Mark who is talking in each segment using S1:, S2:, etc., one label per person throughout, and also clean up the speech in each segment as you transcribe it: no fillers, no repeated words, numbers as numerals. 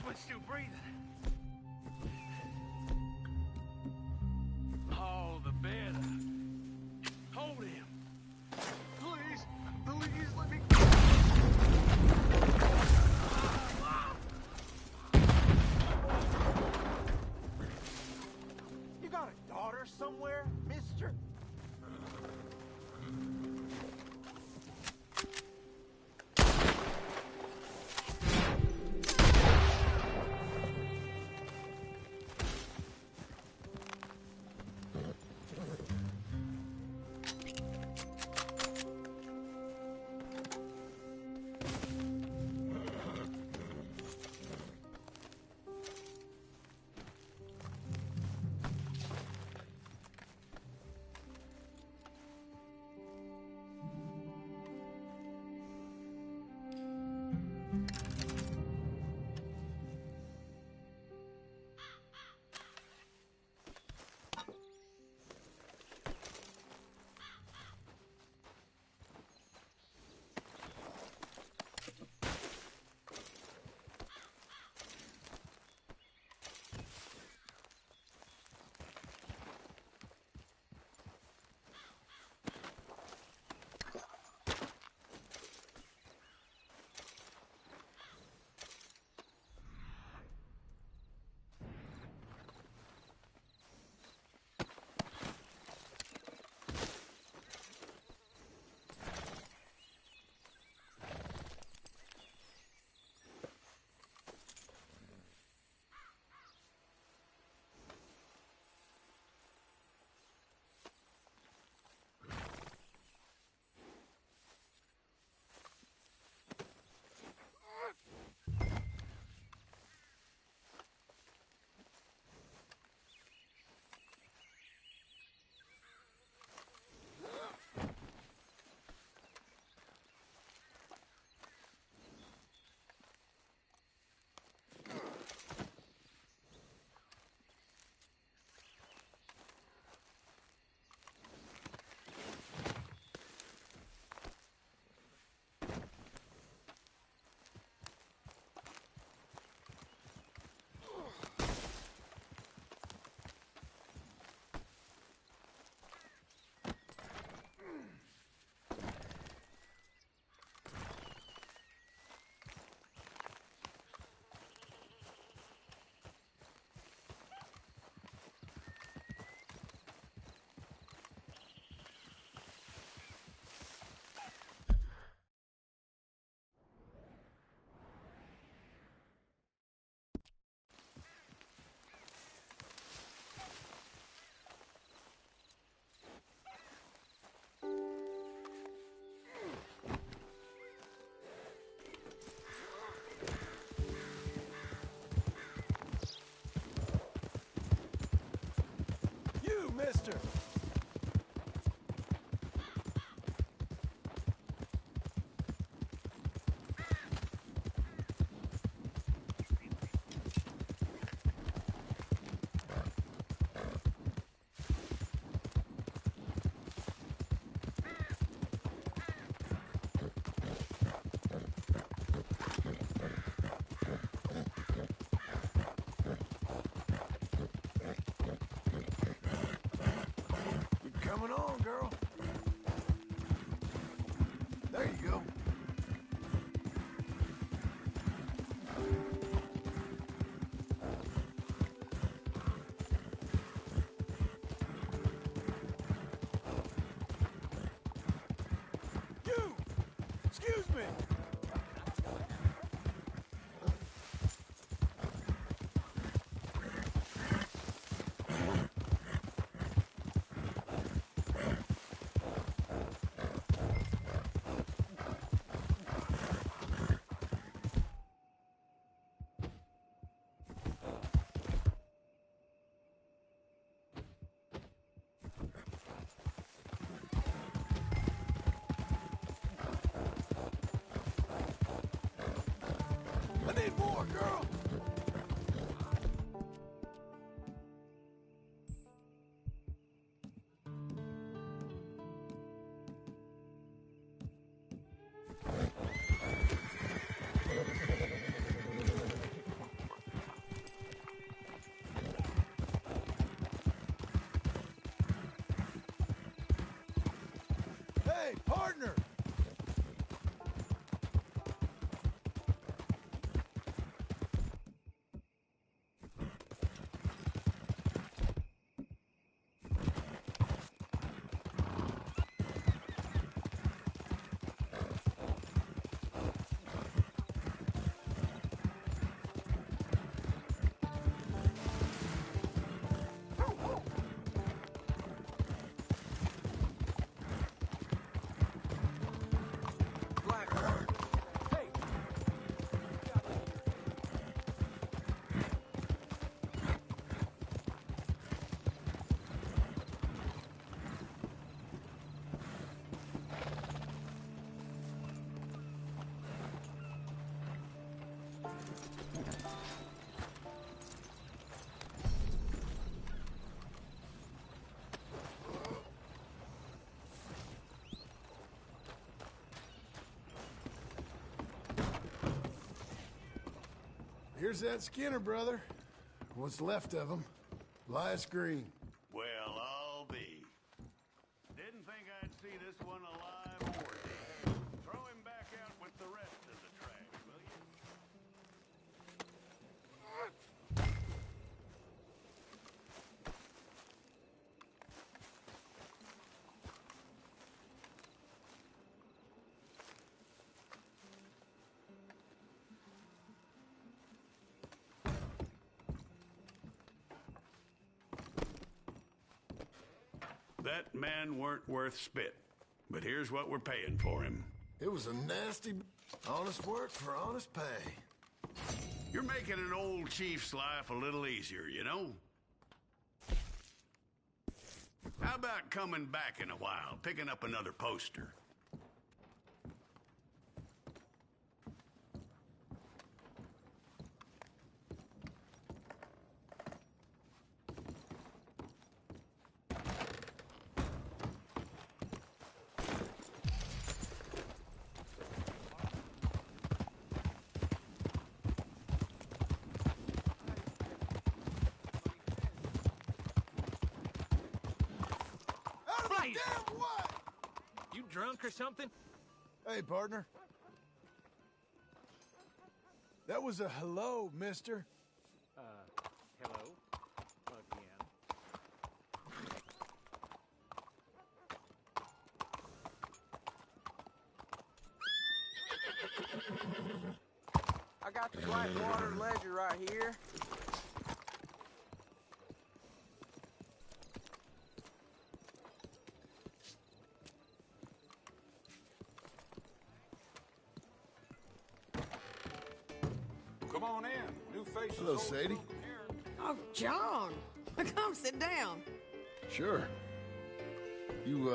S1: one's still breathing. All the better. Hold him. Please, please let me...
S2: You got a daughter somewhere, mister? Mister! Coming on, girl. There you go. You! Excuse me! I need more, girl! Here's that Skinner brother. What's left of him. Elias Green.
S3: Well, I'll be. Didn't think I'd see this one alive or dead. Throw him back out with the rest of the trash, will you? That man weren't worth spit. But here's what we're paying for him.
S2: It was a nasty, honest work for honest pay.
S3: You're making an old chief's life a little easier, you know? How about coming back in a while, picking up another poster?
S2: Damn what?
S1: You drunk or something?
S2: Hey, partner. That was a hello, mister.
S1: Hello? Again.
S4: I got the Blackwater Ledger right here.
S5: Come on in. New faces.
S2: Hello,
S5: old
S2: Sadie.
S5: food here.
S6: Oh, John. Come sit down.
S2: Sure. You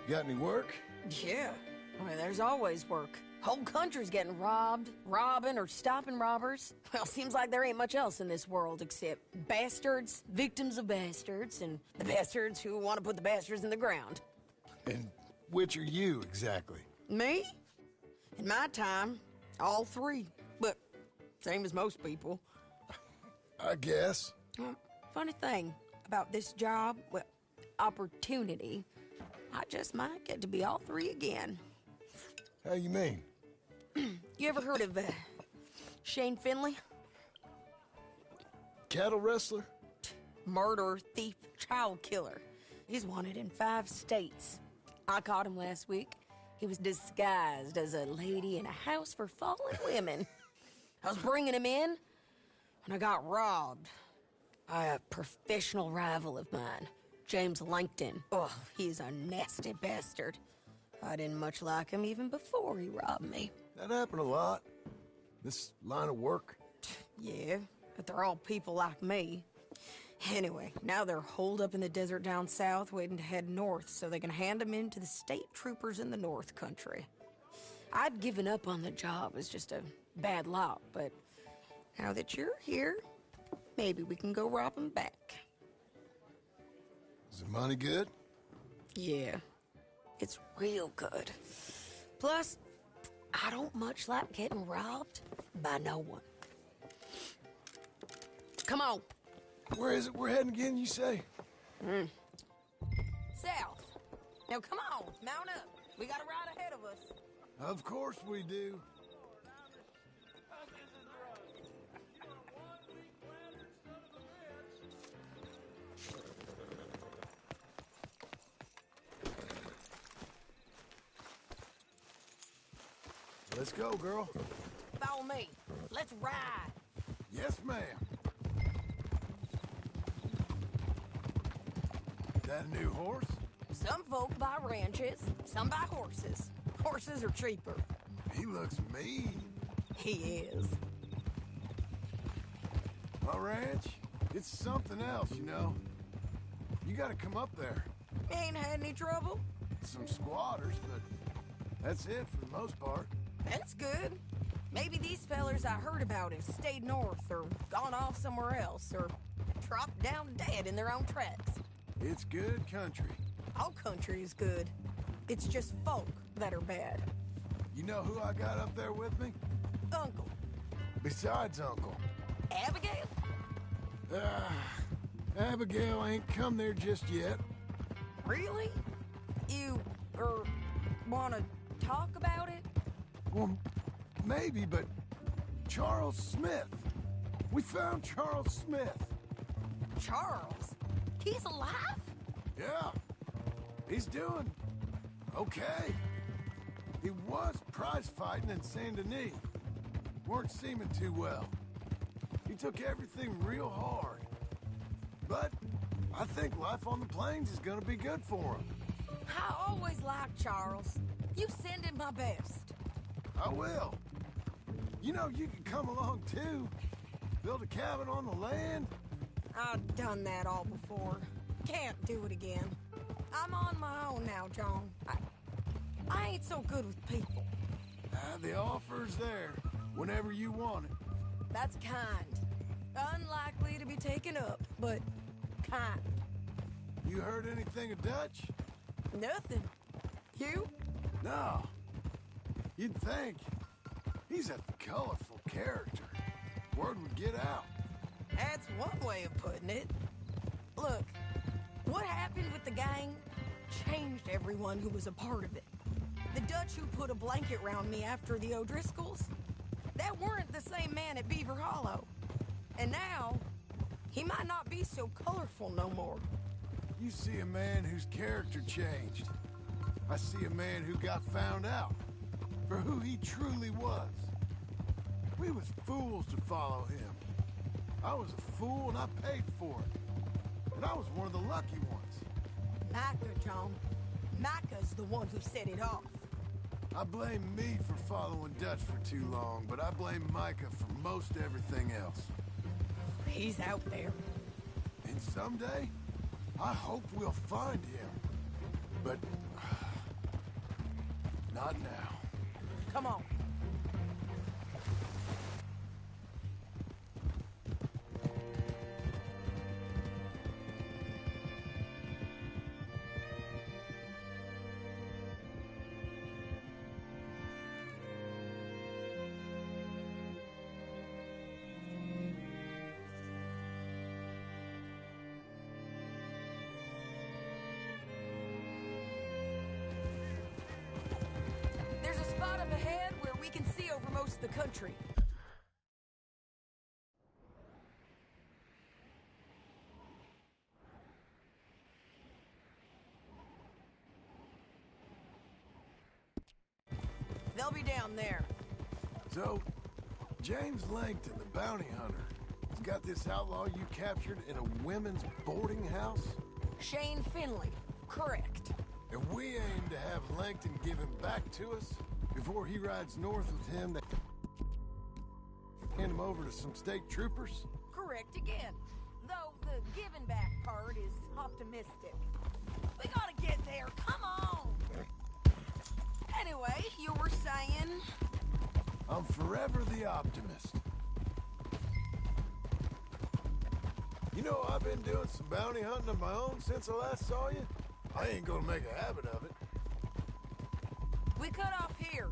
S2: got any work?
S6: Yeah. Well, there's always work. Whole country's getting robbed, robbing, or stopping robbers. Well, seems like there ain't much else in this world except bastards, victims of bastards, and the bastards who want to put the bastards in the ground.
S2: And which are you, exactly?
S6: Me? In my time, all three. But same as most people.
S2: I guess.
S6: Well, funny thing about this job, well, opportunity, I just might get to be all three again.
S2: How you mean?
S6: You ever heard of Shane Finley?
S2: Cattle wrestler?
S6: Murderer, thief, child killer. He's wanted in 5 states. I caught him last week. He was disguised as a lady in a house for fallen women. I was bringing him in, and I got robbed by a professional rival of mine, James Langton. Oh, he's a nasty bastard. I didn't much like him even before he robbed me.
S2: That happened a lot. This line of work.
S6: Yeah, but they're all people like me. Anyway, now they're holed up in the desert down south, waiting to head north so they can hand them in to the state troopers in the north country. I'd given up on the job as just a bad lot, but now that you're here, maybe we can go rob them back.
S2: Is the money good?
S6: Yeah, it's real good. Plus, I don't much like getting robbed by no one. Come on.
S2: Where is it we're heading again, you say?
S6: South. Now come on, mount up. We got a ride ahead of us.
S2: Of course we do. Let's go, girl.
S6: Follow me. Let's ride.
S2: Yes, ma'am. Is that a new horse?
S6: Some folk buy ranches, some buy horses. Horses are cheaper.
S2: He looks mean.
S6: He is.
S2: My ranch, it's something else, you know. You gotta come up there.
S6: Ain't had any trouble?
S2: Some squatters, but that's it for the most part.
S6: That's good. Maybe these fellers I heard about have stayed north or gone off somewhere else or dropped down dead in their own tracks.
S2: It's good country.
S6: All country is good. It's just folk that are bad.
S2: You know who I got up there with me?
S6: Uncle.
S2: Besides Uncle.
S6: Abigail?
S2: Abigail ain't come there just yet.
S6: Really? You, wanna talk about it?
S2: Well, maybe, but Charles Smith. We found Charles Smith.
S6: Charles? He's alive?
S2: Yeah. He's doing okay. He was prize fighting in Saint Denis. Weren't seeming too well. He took everything real hard. But I think life on the plains is gonna be good for him.
S6: I always liked Charles. You send him my best.
S2: I will. You know, you can come along too. Build a cabin on the land.
S6: I've done that all before. Can't do it again. I'm on my own now, John. I ain't so good with people.
S2: The offer's there whenever you want it.
S6: That's kind. Unlikely to be taken up, but kind.
S2: You heard anything of Dutch?
S6: Nothing. You?
S2: No. You'd think. He's a colorful character. Word would get out.
S6: That's one way of putting it. Look, what happened with the gang changed everyone who was a part of it. The Dutch who put a blanket round me after the O'Driscolls, that weren't the same man at Beaver Hollow. And now, he might not be so colorful no more.
S2: You see a man whose character changed. I see a man who got found out for who he truly was. We was fools to follow him. I was a fool and I paid for it. And I was one of the lucky ones.
S6: Micah, John. Micah's the one who set it off.
S2: I blame me for following Dutch for too long, but I blame Micah for most everything else.
S6: He's out there.
S2: And someday, I hope we'll find him. But not now.
S6: Come on. There's a spot up ahead where we can see over most of the country. They'll be down there.
S2: So, James Langton, the bounty hunter, has got this outlaw you captured in a women's boarding house?
S6: Shane Finley. Correct.
S2: And we aim to have Langton give him back to us before he rides north with him. They hand him over to some state troopers?
S6: Correct again. Though the giving back part is optimistic. We gotta get there. Come on. Anyway, you were saying?
S2: I'm forever the optimist. You know, I've been doing some bounty hunting of my own since I last saw you. I ain't gonna make a habit of it.
S6: We cut off here.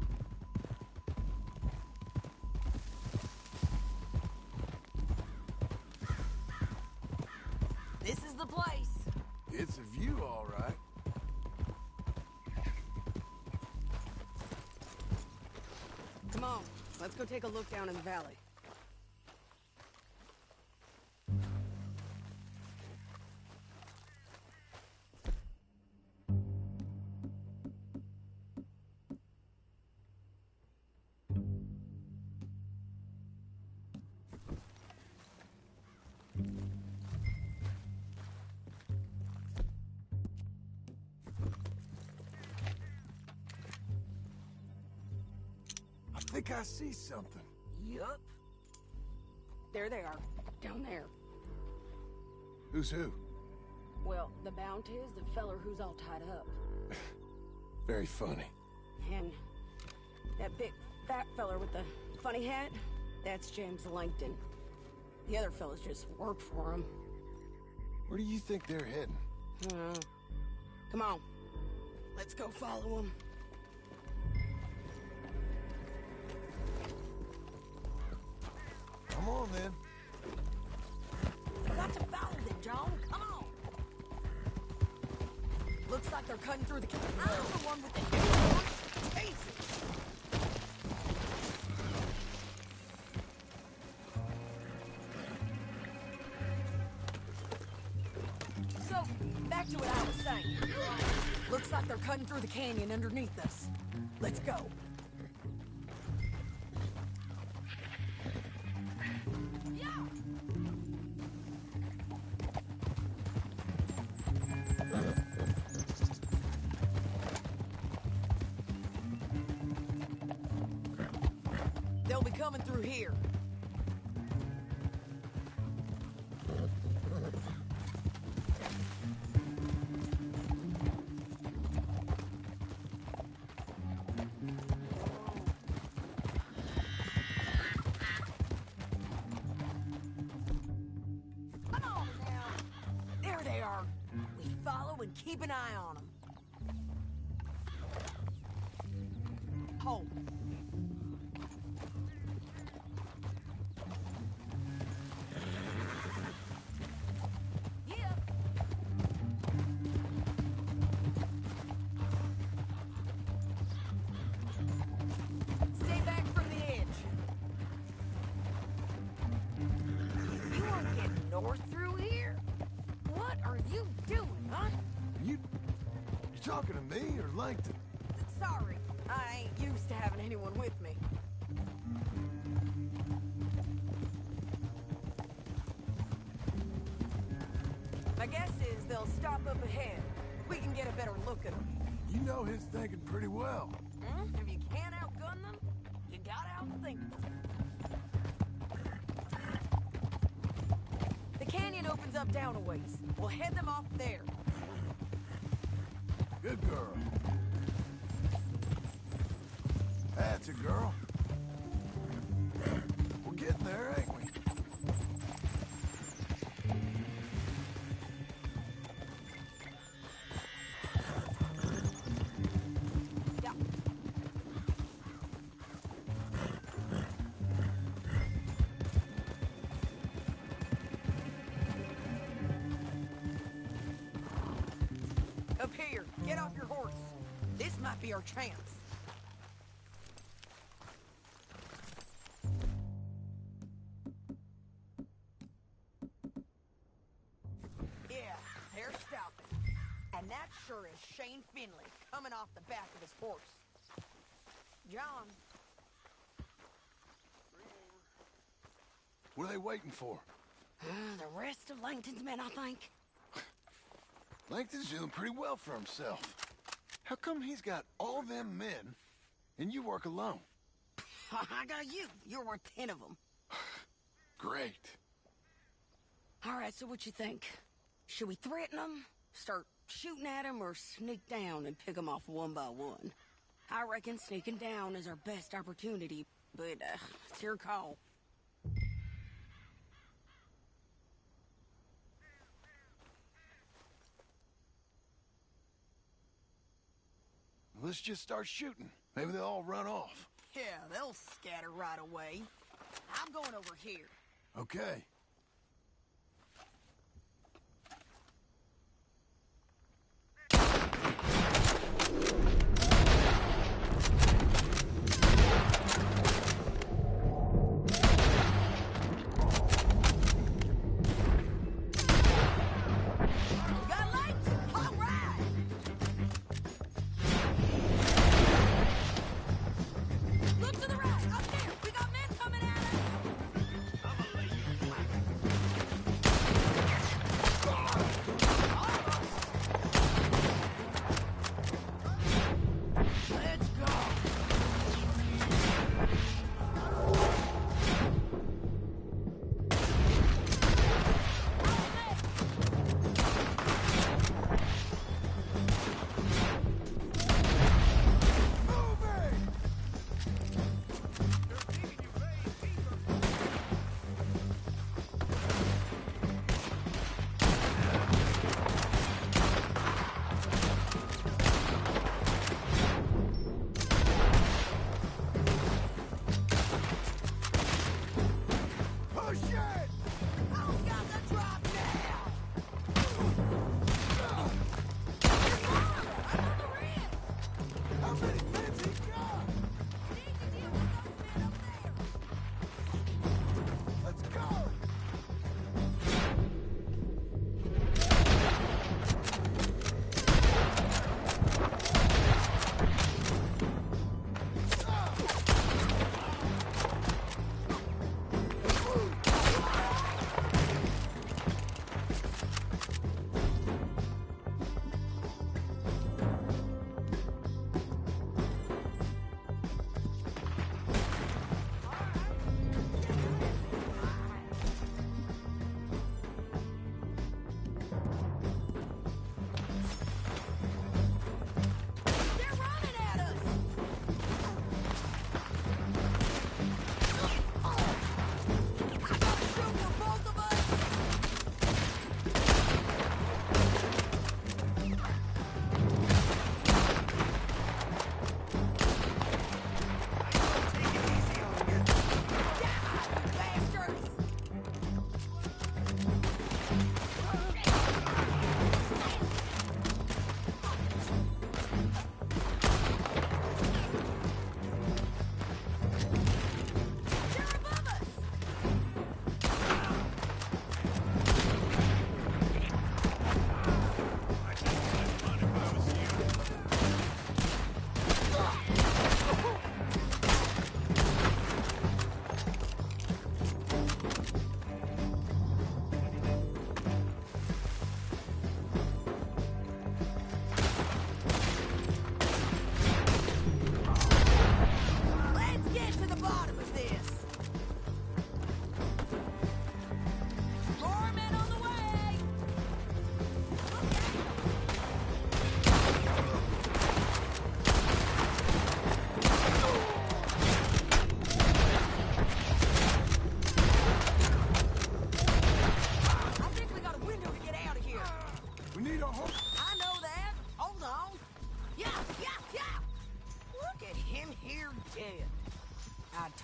S6: This is the place.
S2: It's a view, all right.
S6: Come on, let's go take a look down in the valley.
S2: I think I see something.
S6: Yup. There they are, down there.
S2: Who's who?
S6: Well, the Bounty is the feller who's all tied up.
S2: Very funny.
S6: And that big fat feller with the funny hat, that's James Langton. The other fellas just work for him.
S2: Where do you think they're heading?
S6: Come on, let's go follow them. they're cutting through the... I'm the one with the horse. Jesus. So, back to what I was saying. Looks like they're cutting through the canyon underneath us. Let's go. They'll be coming through here. Come on now. There they are. We follow and keep an eye on them. Hold. Stay back from the edge. You won't get north through here? What are you doing, huh?
S2: You talking to me or Langton?
S6: Sorry, I ain't used to having anyone with me. My guess is they'll stop up ahead. We can get a better look at them.
S2: You know his thinking pretty well.
S6: If you can't outgun them, you gotta outthink them. The canyon opens up down a ways. We'll head them off there.
S2: Good girl. That's a girl. We're getting there, ain't we?
S6: Yeah. Up here, get off your horse. This might be our chance. Yeah, they're stopping. And that sure is Shane Finley coming off the back of his horse. John,
S2: What are they waiting for?
S6: the rest of Langton's men, I think.
S2: Langton's doing pretty well for himself. How come he's got all them men and you work alone?
S6: I got you. You're worth 10 of them.
S2: Great.
S6: All right, so what you think? Should we threaten them, start shooting at them, or sneak down and pick them off one by one? I reckon sneaking down is our best opportunity, but it's your call.
S2: Let's just start shooting. Maybe they'll all run off.
S6: Yeah, they'll scatter right away. I'm going over here.
S2: Okay.
S6: You got lights? All right! Look to the right, up there. We got men coming at us.
S3: I'm a lady.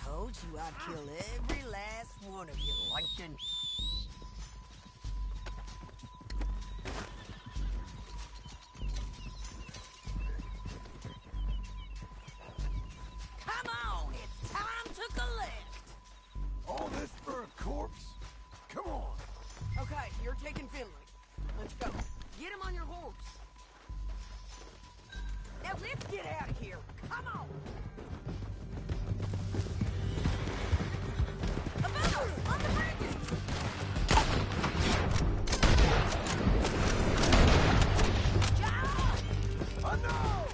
S6: Told you I'd kill every last one of you, Langton. Come on, it's time to collect.
S2: All this for a corpse? Come on.
S6: Okay, you're taking Finley. Let's go. Get him on your horse. Now let's get out of here. Come on. Above us, on the bridges. John!
S2: I know!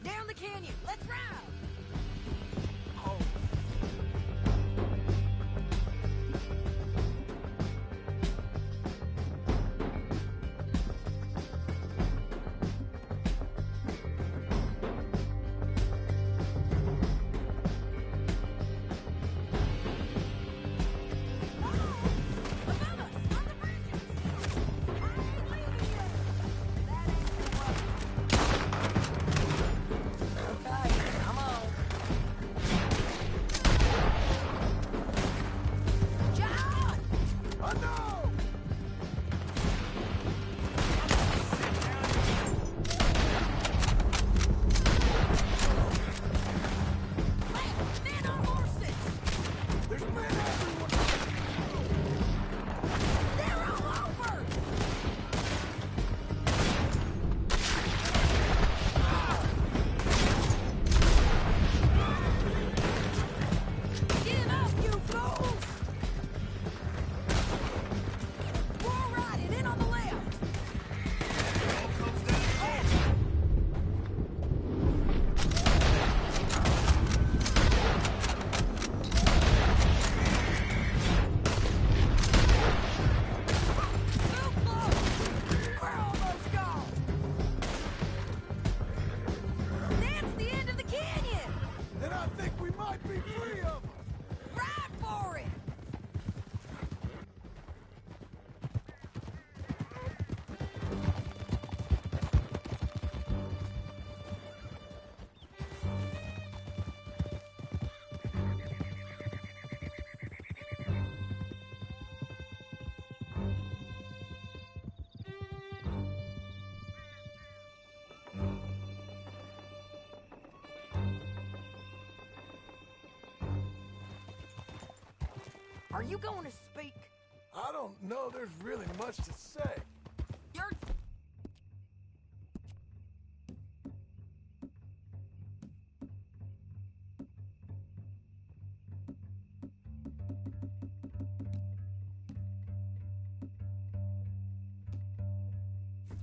S6: Down the canyon. Let's ride. Are you going to speak?
S2: I don't know there's really much to say.
S6: You're...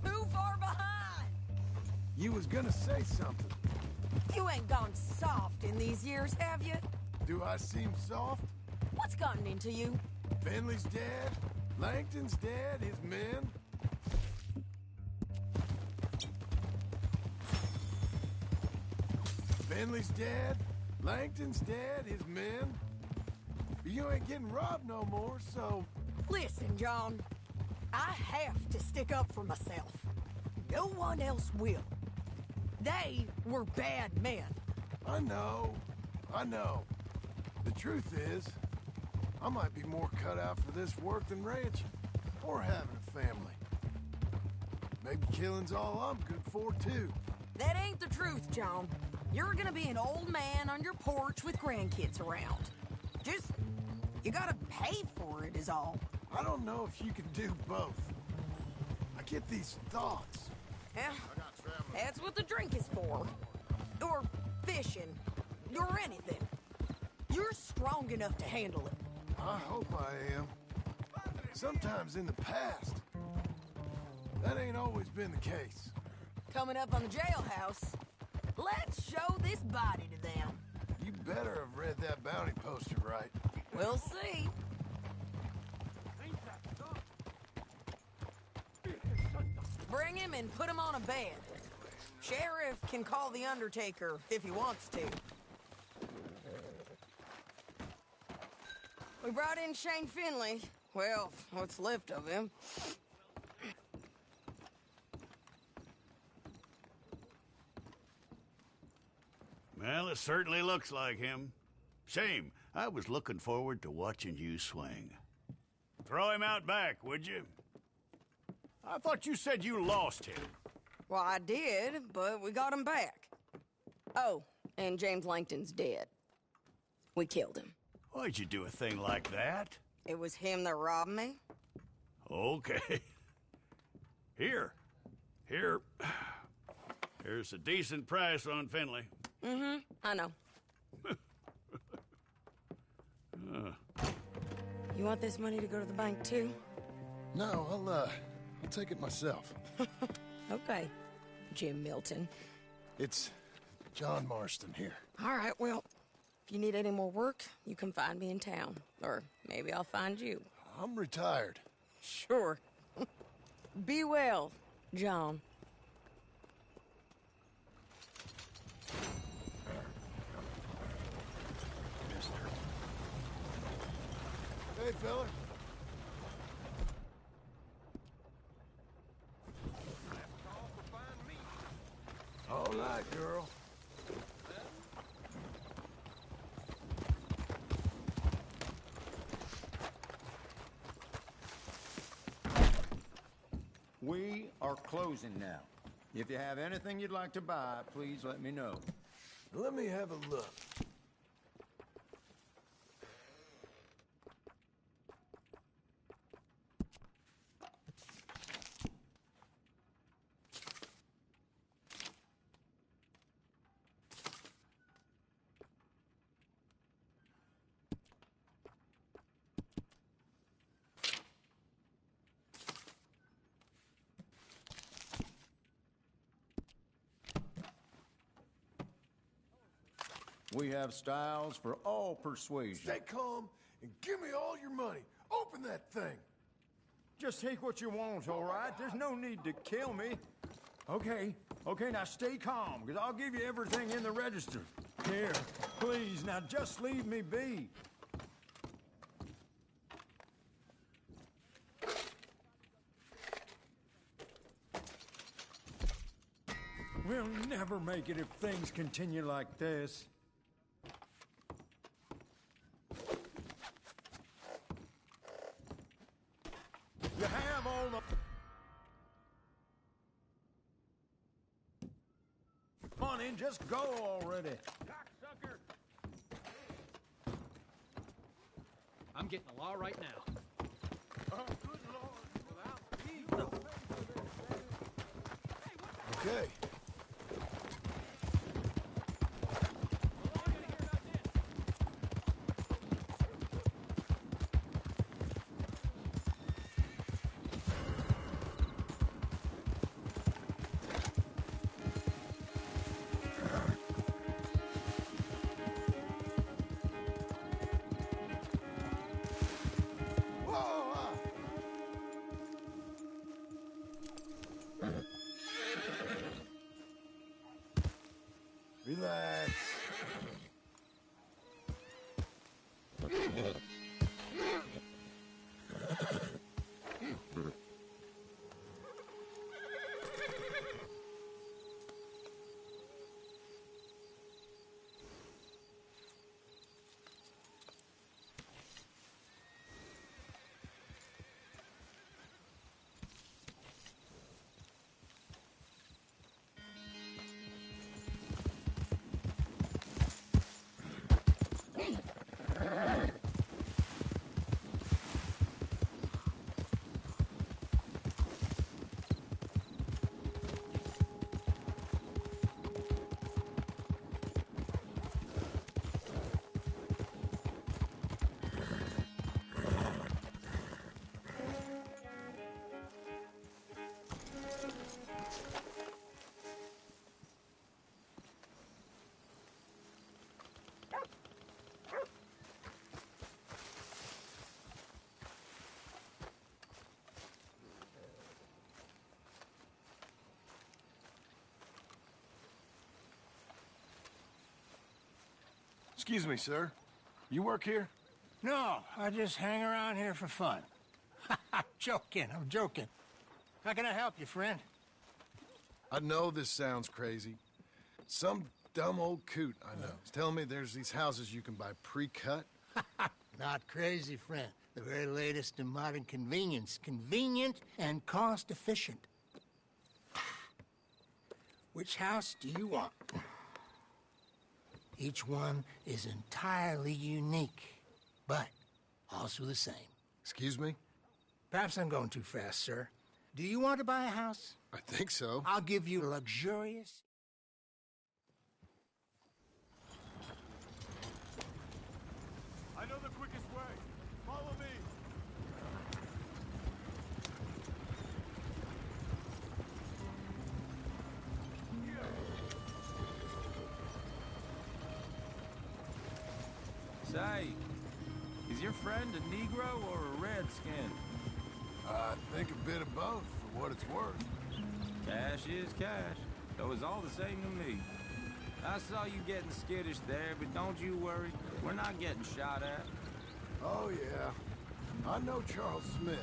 S6: too far behind.
S2: You was gonna say something.
S6: You ain't gone soft in these years, have you?
S2: Do I seem soft?
S6: What's gotten into you?
S2: Finley's dead. Langton's dead. His men. Finley's dead. Langton's dead. His men. You ain't getting robbed no more, so...
S6: Listen, John. I have to stick up for myself. No one else will. They were bad men.
S2: I know. I know. The truth is, I might be more cut out for this work than ranching, or having a family. Maybe killing's all I'm good for, too.
S6: That ain't the truth, John. You're gonna be an old man on your porch with grandkids around. Just, you gotta pay for it is all.
S2: I don't know if you can do both. I get these thoughts.
S6: Yeah, that's what the drink is for. Or fishing. Or anything. You're strong enough to handle it.
S2: I hope I am. Sometimes in the past, that ain't always been the case.
S6: Coming up on the jailhouse, let's show this body to them.
S2: You better have read that bounty poster right.
S6: We'll see. Bring him and put him on a bed. Sheriff can call the Undertaker if he wants to. We brought in Shane Finley. Well, what's left of him.
S3: Well, it certainly looks like him. Shame. I was looking forward to watching you swing. Throw him out back, would you? I thought you said you lost him.
S6: Well, I did, but we got him back. Oh, and James Langton's dead. We killed him.
S3: Why'd you do a thing like that?
S6: It was him that robbed me.
S3: Okay. Here. Here's a decent price on Finley.
S6: Mm-hmm, I know. You want this money to go to the bank, too?
S2: No, I'll take it myself.
S6: Okay, Jim Milton.
S2: It's John Marston here.
S6: All right, well, if you need any more work, you can find me in town. Or maybe I'll find you.
S2: I'm retired.
S6: Sure. Be well, John.
S2: Hey, fella. All right, girl.
S7: We are closing now. If you have anything you'd like to buy, please let me know.
S2: Let me have a look.
S7: We have styles for all persuasion.
S2: Stay calm and give me all your money. Open that thing.
S7: Just take what you want, all right? There's no need to kill me. Okay, now stay calm, because I'll give you everything in the register. Here, please, now just leave me be. We'll never make it if things continue like this. You have all the money, just go already.
S1: Cocksucker!
S8: I'm getting the law right now.
S1: Oh, good Lord. Without me.
S2: Okay. Relax. Excuse me, sir. You work here?
S9: No, I just hang around here for fun. I'm joking. How can I help you, friend?
S2: I know this sounds crazy. Some dumb old coot I know is telling me there's these houses you can buy pre-cut.
S9: Not crazy, friend. The very latest in modern convenience. Convenient and cost-efficient. Which house do you want? Each one is entirely unique, but also the same.
S2: Excuse me?
S9: Perhaps I'm going too fast, sir. Do you want to buy a house?
S2: I think so.
S9: I'll give you luxurious...
S1: I know the quickest way. Follow me.
S4: Say, is your friend a Negro or a Redskin?
S2: I think a bit of both, for what it's worth.
S4: Cash is cash, though it's all the same to me. I saw you getting skittish there, but don't you worry. We're not getting shot at.
S2: Oh, yeah. I know Charles Smith.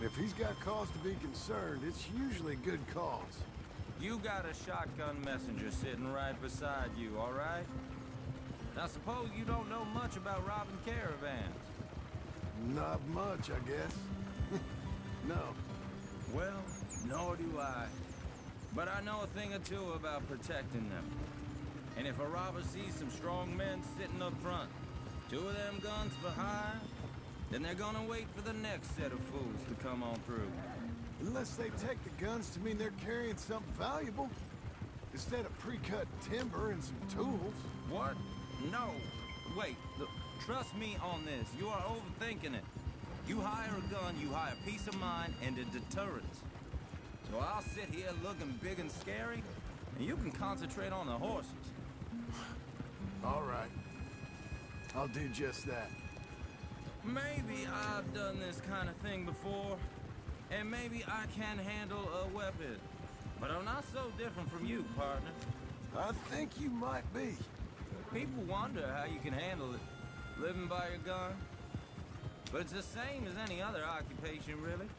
S2: If he's got cause to be concerned, it's usually good cause.
S4: You got a shotgun messenger sitting right beside you, all right? Now, suppose you don't know much about robbing caravans.
S2: Not much, I guess. No.
S4: Well, nor do I. But I know a thing or two about protecting them. And if a robber sees some strong men sitting up front, 2 of them guns behind, then they're gonna wait for the next set of fools to come on through.
S2: Unless they take the guns to mean they're carrying something valuable. Instead of pre-cut timber and some tools.
S4: What? No. Wait, look, trust me on this. You are overthinking it. You hire a gun, you hire peace of mind and a deterrence. So I'll sit here looking big and scary, and you can concentrate on the horses.
S2: All right. I'll do just that.
S4: Maybe I've done this kind of thing before, and maybe I can handle a weapon. But I'm not so different from you, partner.
S2: I think you might be.
S4: People wonder how you can handle it, living by your gun. But it's the same as any other occupation, really.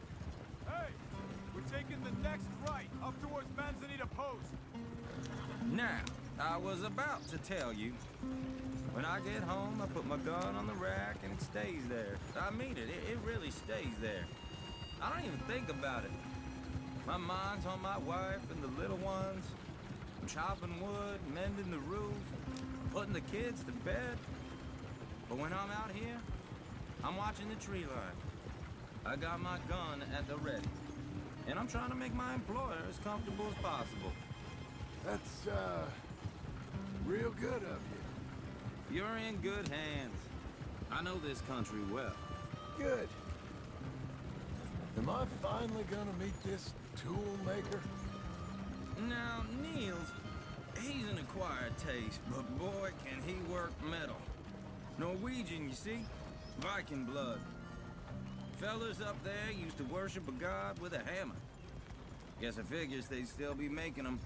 S1: Hey, we're taking the next right, up towards Manzanita Post.
S4: Now, I was about to tell you. When I get home, I put my gun on the rack and it stays there. I mean it, it really stays there. I don't even think about it. My mind's on my wife and the little ones. I'm chopping wood, mending the roof, putting the kids to bed. But when I'm out here, I'm watching the tree line. I got my gun at the ready. And I'm trying to make my employer as comfortable as possible.
S2: That's, real good of you.
S4: You're in good hands. I know this country well.
S2: Good. Am I finally gonna meet this tool maker?
S4: Now, Niels, he's an acquired taste, but boy, can he work metal. Norwegian, you see? Viking blood. Fellas up there used to worship a god with a hammer. Guess I figures they'd still be making them.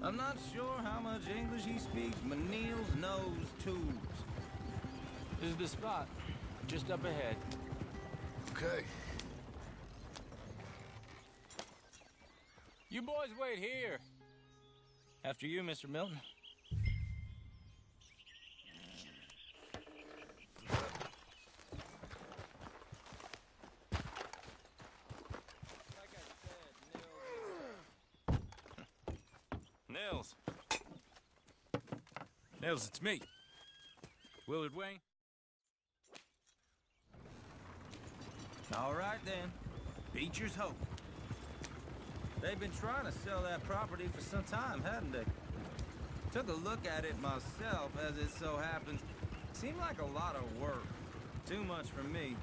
S4: I'm not sure how much English he speaks, but Niels knows tools.
S10: This is the spot, just up ahead.
S2: Okay.
S10: You boys wait here. After you, Mr. Milton. Nils. Nils, it's me. Willard Wayne.
S4: All right, then. Beecher's Hope. They've been trying to sell that property for some time, hadn't they? Took a look at it myself, as it so happens. Seemed like a lot of work. Too much for me.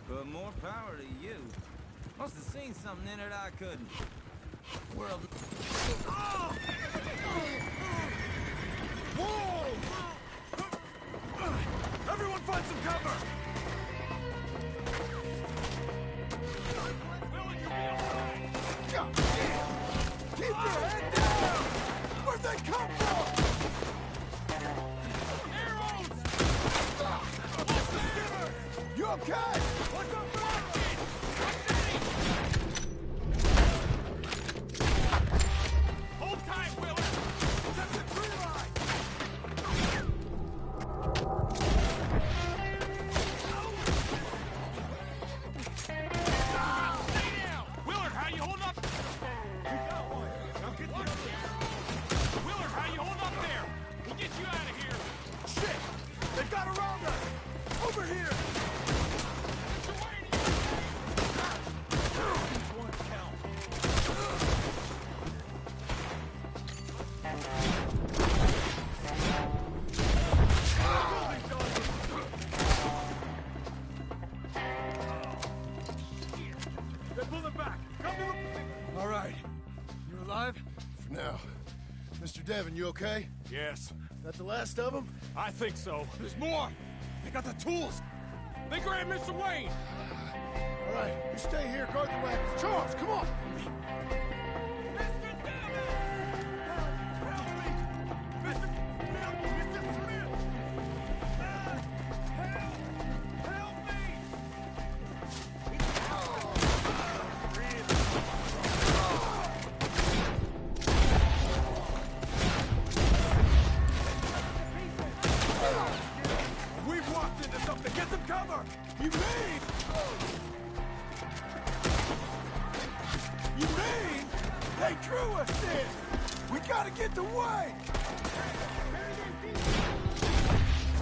S4: But more power to you. Must have seen something in it I couldn't. World... Oh!
S1: Whoa! Everyone find some cover! Will you be alright?
S2: God damn! Keep your head down! Where'd they come from?
S1: Arrows!
S2: okay?
S1: What's up, Rocky? Hold tight, Willard.
S2: Set the tree line.
S1: Stay down. Willard, how you holding up? We got one. Now get the other. Willard, how you holding up there? We'll get you out of here.
S2: Shit! They've got around us! Over here!
S1: One count.
S2: They're pulling back! Come to the... All right. You alive? For now. Mr. Devon, you okay?
S1: Yes,
S2: That the last of them?
S1: I think so. There's more. They got the tools. They grabbed Mr. Wayne.
S2: All right, you stay here, guard the wagons. Charles, come on!
S1: We've walked into something. Get some cover.
S2: You mean? You mean? They drew us in! We gotta get the way!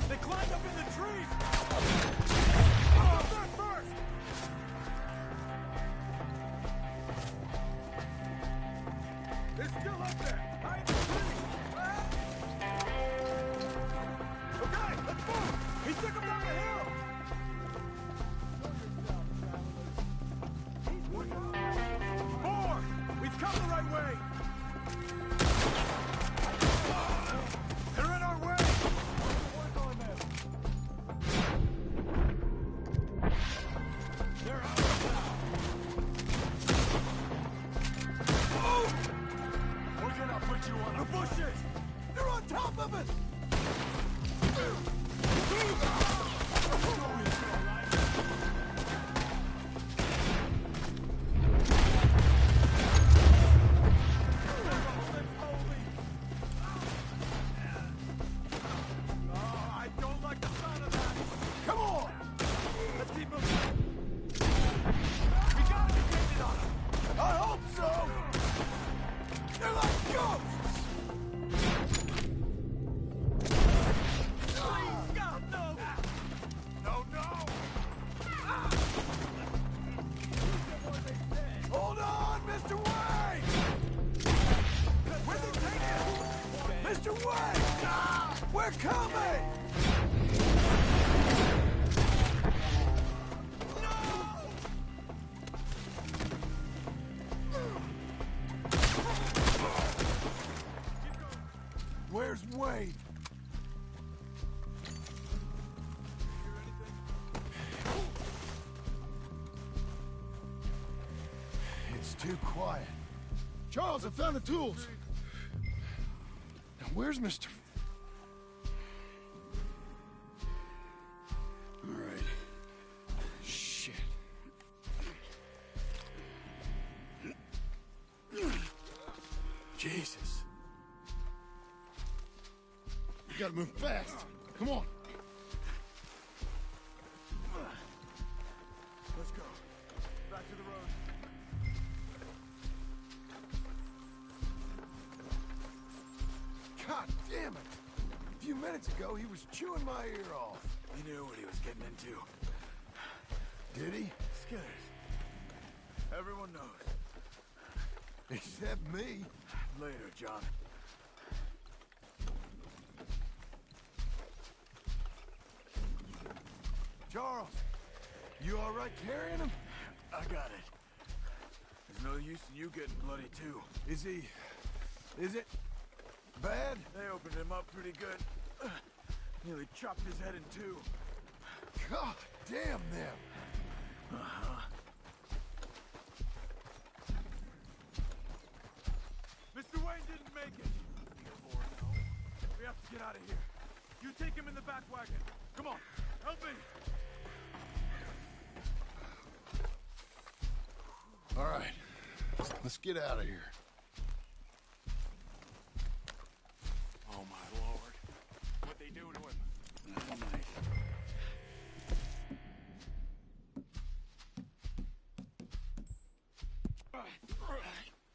S1: They climbed up in the trees. Oh, they're first.
S2: They're still up there! Hide the tree!
S1: Okay, let's move. He took him down the hill.
S2: More! We've come the right way! They're in our way! They're out now! Oh! We're gonna put you on the bushes! They're on top of us!
S1: I don't like the sound of that.
S2: Come on!
S1: Let's keep moving. We gotta be getting on him.
S2: I hope so! They're like ghosts!
S1: Please, God, no. No, no.
S2: Hold on, Mr. Wayne!
S1: Where they taking us?
S2: Mr. Wayne! We're coming! Where's Wade? It's too quiet. Charles, I found the tools. Now, where's Mr. All right. Shit. Jesus. We gotta move fast. Come on. Let's go. Back to the road. God damn it! A few minutes ago, he was chewing my ear off.
S1: He knew what he was getting into.
S2: Did he?
S1: Skitters. Everyone knows.
S2: Except me.
S1: Later, John.
S2: Charles, you all right carrying him?
S1: I got it. There's no use in you getting bloody too.
S2: Is it bad?
S1: They opened him up pretty good. Nearly chopped his head in two.
S2: God damn them.
S1: Mr. Wayne didn't make it. Lord, no. We have to get out of here. You take him in the back wagon. Come on, help me.
S2: All right, let's get out of here.
S5: Oh, my lord. What they do to him?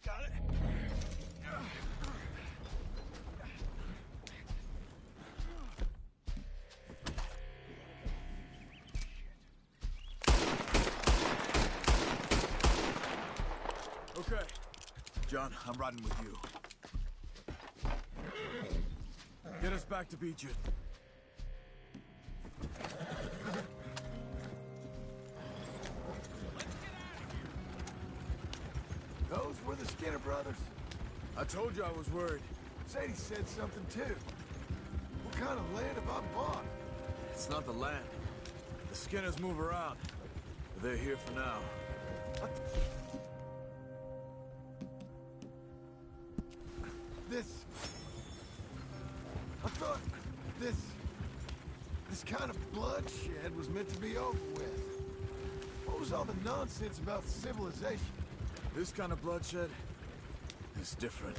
S2: Got it.
S7: Okay. John, I'm riding with you. Get us back to Beach.
S2: Those were the Skinner brothers?
S7: I told you I was worried.
S2: Sadie said something too. What kind of land have I bought?
S7: It's not the land. The Skinners move around. But they're here for now.
S2: I thought this kind of bloodshed was meant to be over with. What was all the nonsense about civilization?
S7: This kind of bloodshed is different.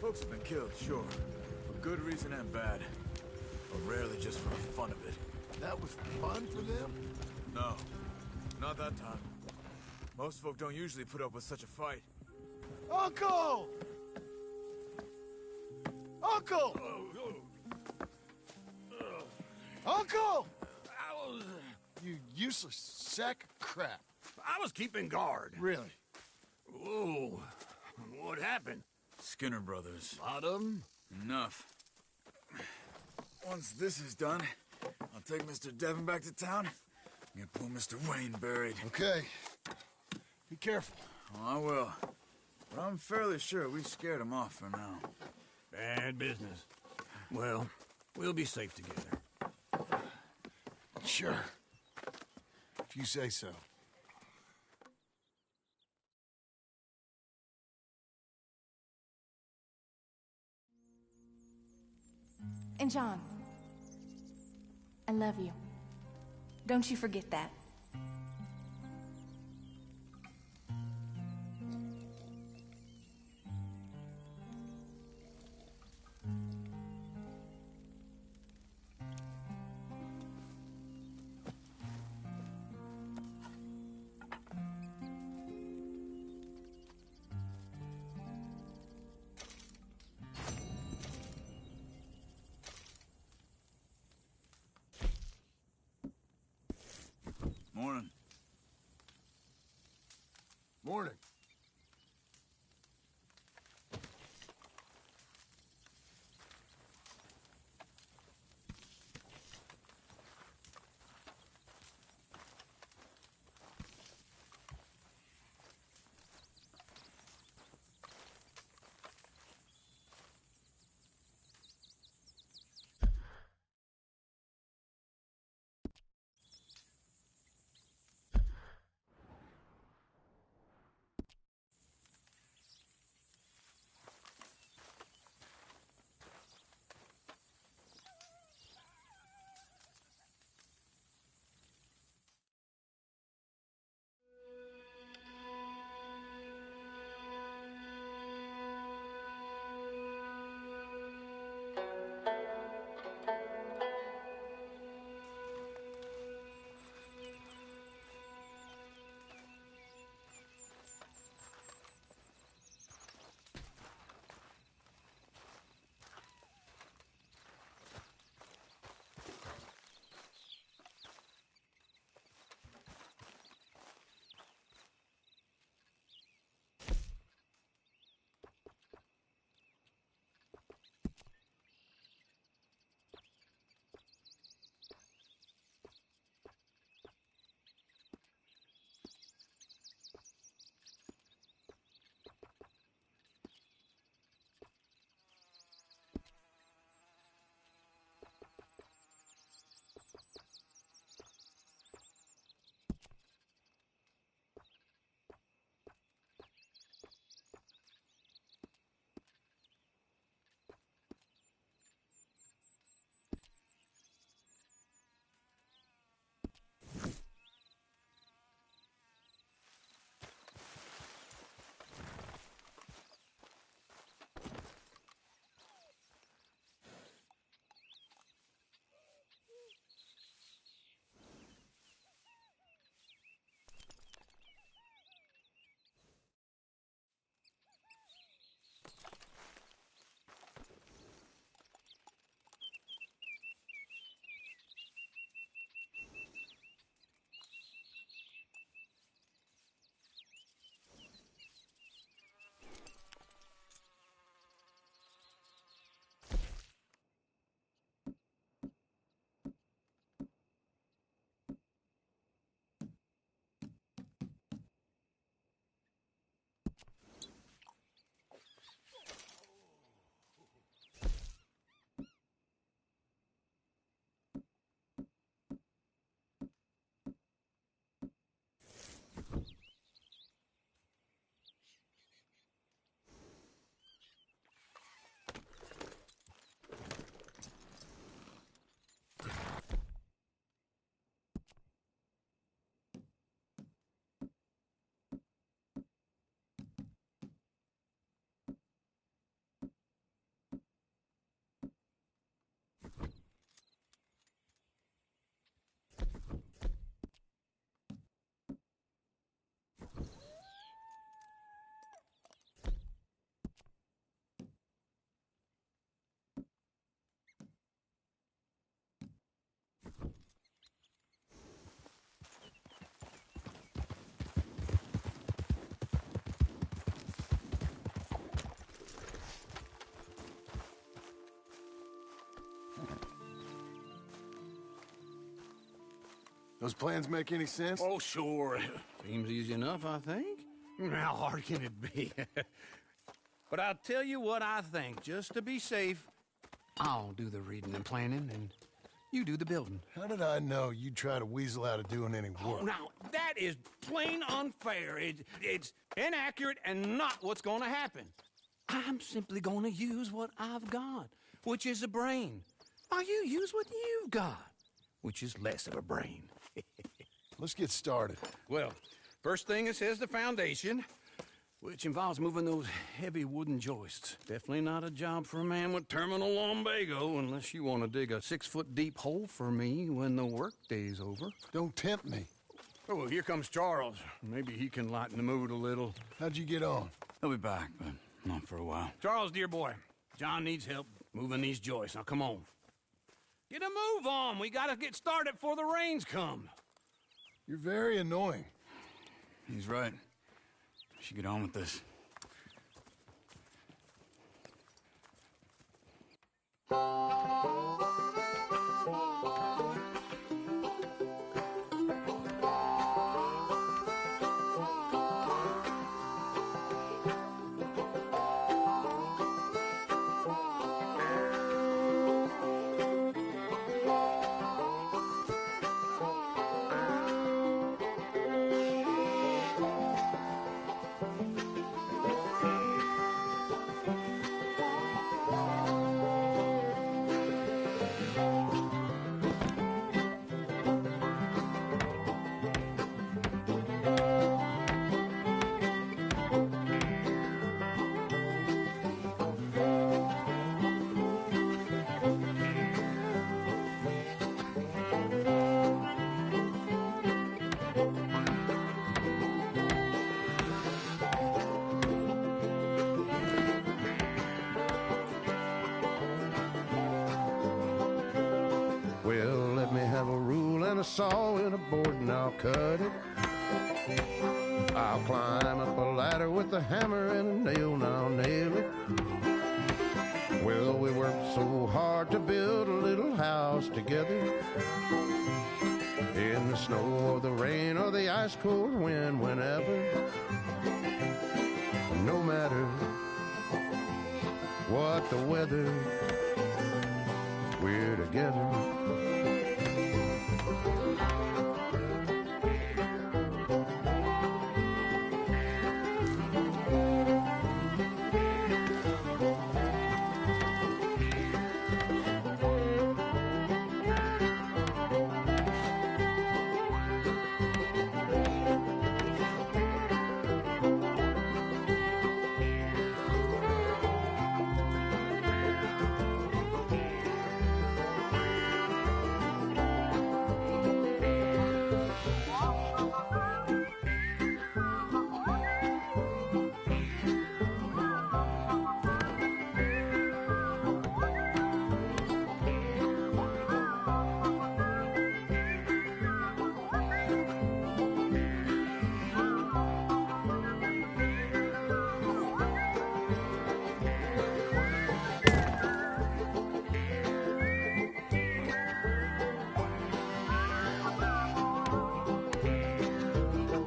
S7: Folks have been killed, sure. For good reason and bad. But rarely just for the fun of it.
S2: That was fun for them?
S7: No. Not that time. Most folk don't usually put up with such a fight.
S2: Uncle! Uncle! Uncle! You useless sack of crap.
S3: I was keeping guard.
S2: Really?
S3: Whoa. What happened?
S7: Skinner brothers.
S3: Lot of them?
S7: Enough. Once this is done, I'll take Mr. Devon back to town and get poor Mr. Wayne buried.
S2: Okay. Be careful.
S7: Oh, I will. But I'm fairly sure we scared him off for now.
S3: Bad business. Well, we'll be safe together.
S2: Sure. If you say so.
S11: And John, I love you. Don't you forget that.
S2: Those plans make any sense?
S3: Oh, sure. Seems easy enough, I think. How hard can it be? But I'll tell you what I think. Just to be safe, I'll do the reading and planning, and you do the building.
S2: How did I know you'd try to weasel out of doing any work?
S3: Oh, now, that is plain unfair. It's inaccurate and not what's going to happen. I'm simply going to use what I've got, which is a brain. While you use what you've got, which is less of a brain.
S2: Let's get started.
S3: Well, first thing it says the foundation, which involves moving those heavy wooden joists. Definitely not a job for a man with terminal lumbago, unless you want to dig a 6-foot deep hole for me when the workday's over.
S2: Don't tempt me.
S3: Oh, here comes Charles. Maybe he can lighten the mood a little.
S2: How'd you get on?
S10: He'll be back, but not for a while.
S3: Charles, dear boy, John needs help moving these joists. Now, come on. Get a move on. We gotta get started before the rains come.
S2: You're very annoying.
S10: He's right. We should get on with this.
S12: Well, let me have a rule and a saw and a board and I'll cut it. I'll climb up a ladder with a hammer and a nail and I'll nail it. Well, we worked so hard to build a little house together. In the snow or the rain or the ice cold wind, whenever. No matter what the weather, we're together.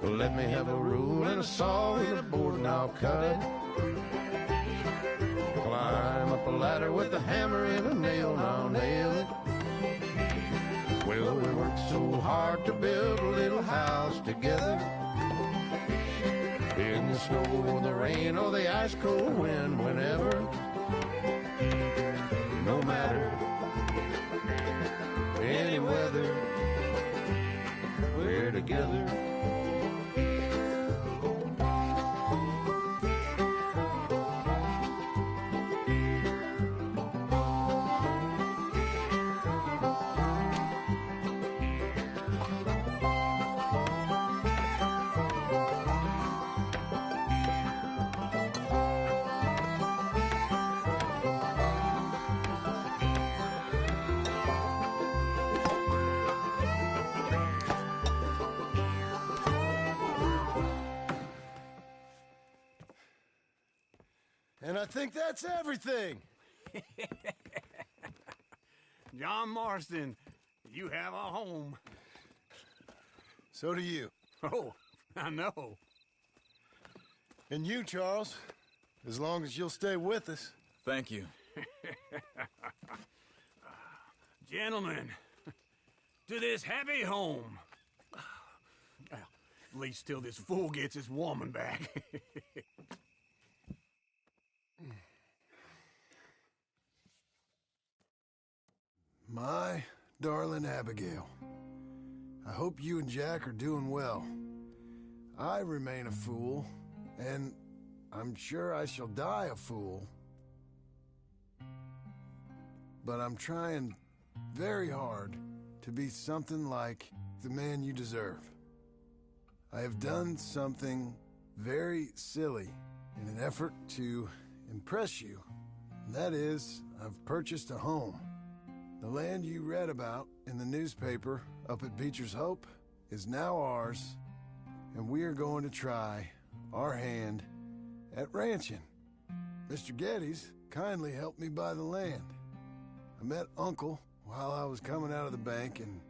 S12: Let me have a rule and a saw and a board and I'll cut. Climb up a ladder with a hammer and a nail and I'll nail it. Well, we worked so hard to build a little house together. In the snow, the rain, or the ice cold wind, whenever. No matter any weather, we're together.
S2: And I think that's everything.
S3: John Marston, you have a home.
S2: So do you.
S5: Oh, I know.
S2: And you, Charles. As long as you'll stay with us.
S5: Thank you. Gentlemen, to this happy home. Well, at least till this fool gets his woman back.
S2: My darling Abigail, I hope you and Jack are doing well. I remain a fool, and I'm sure I shall die a fool. But I'm trying very hard to be something like the man you deserve. I have done something very silly in an effort to impress you. And that is, I've purchased a home. The land you read about in the newspaper up at Beecher's Hope is now ours, and we are going to try our hand at ranching. Mr. Geddes kindly helped me buy the land. I met Uncle while I was coming out of the bank, and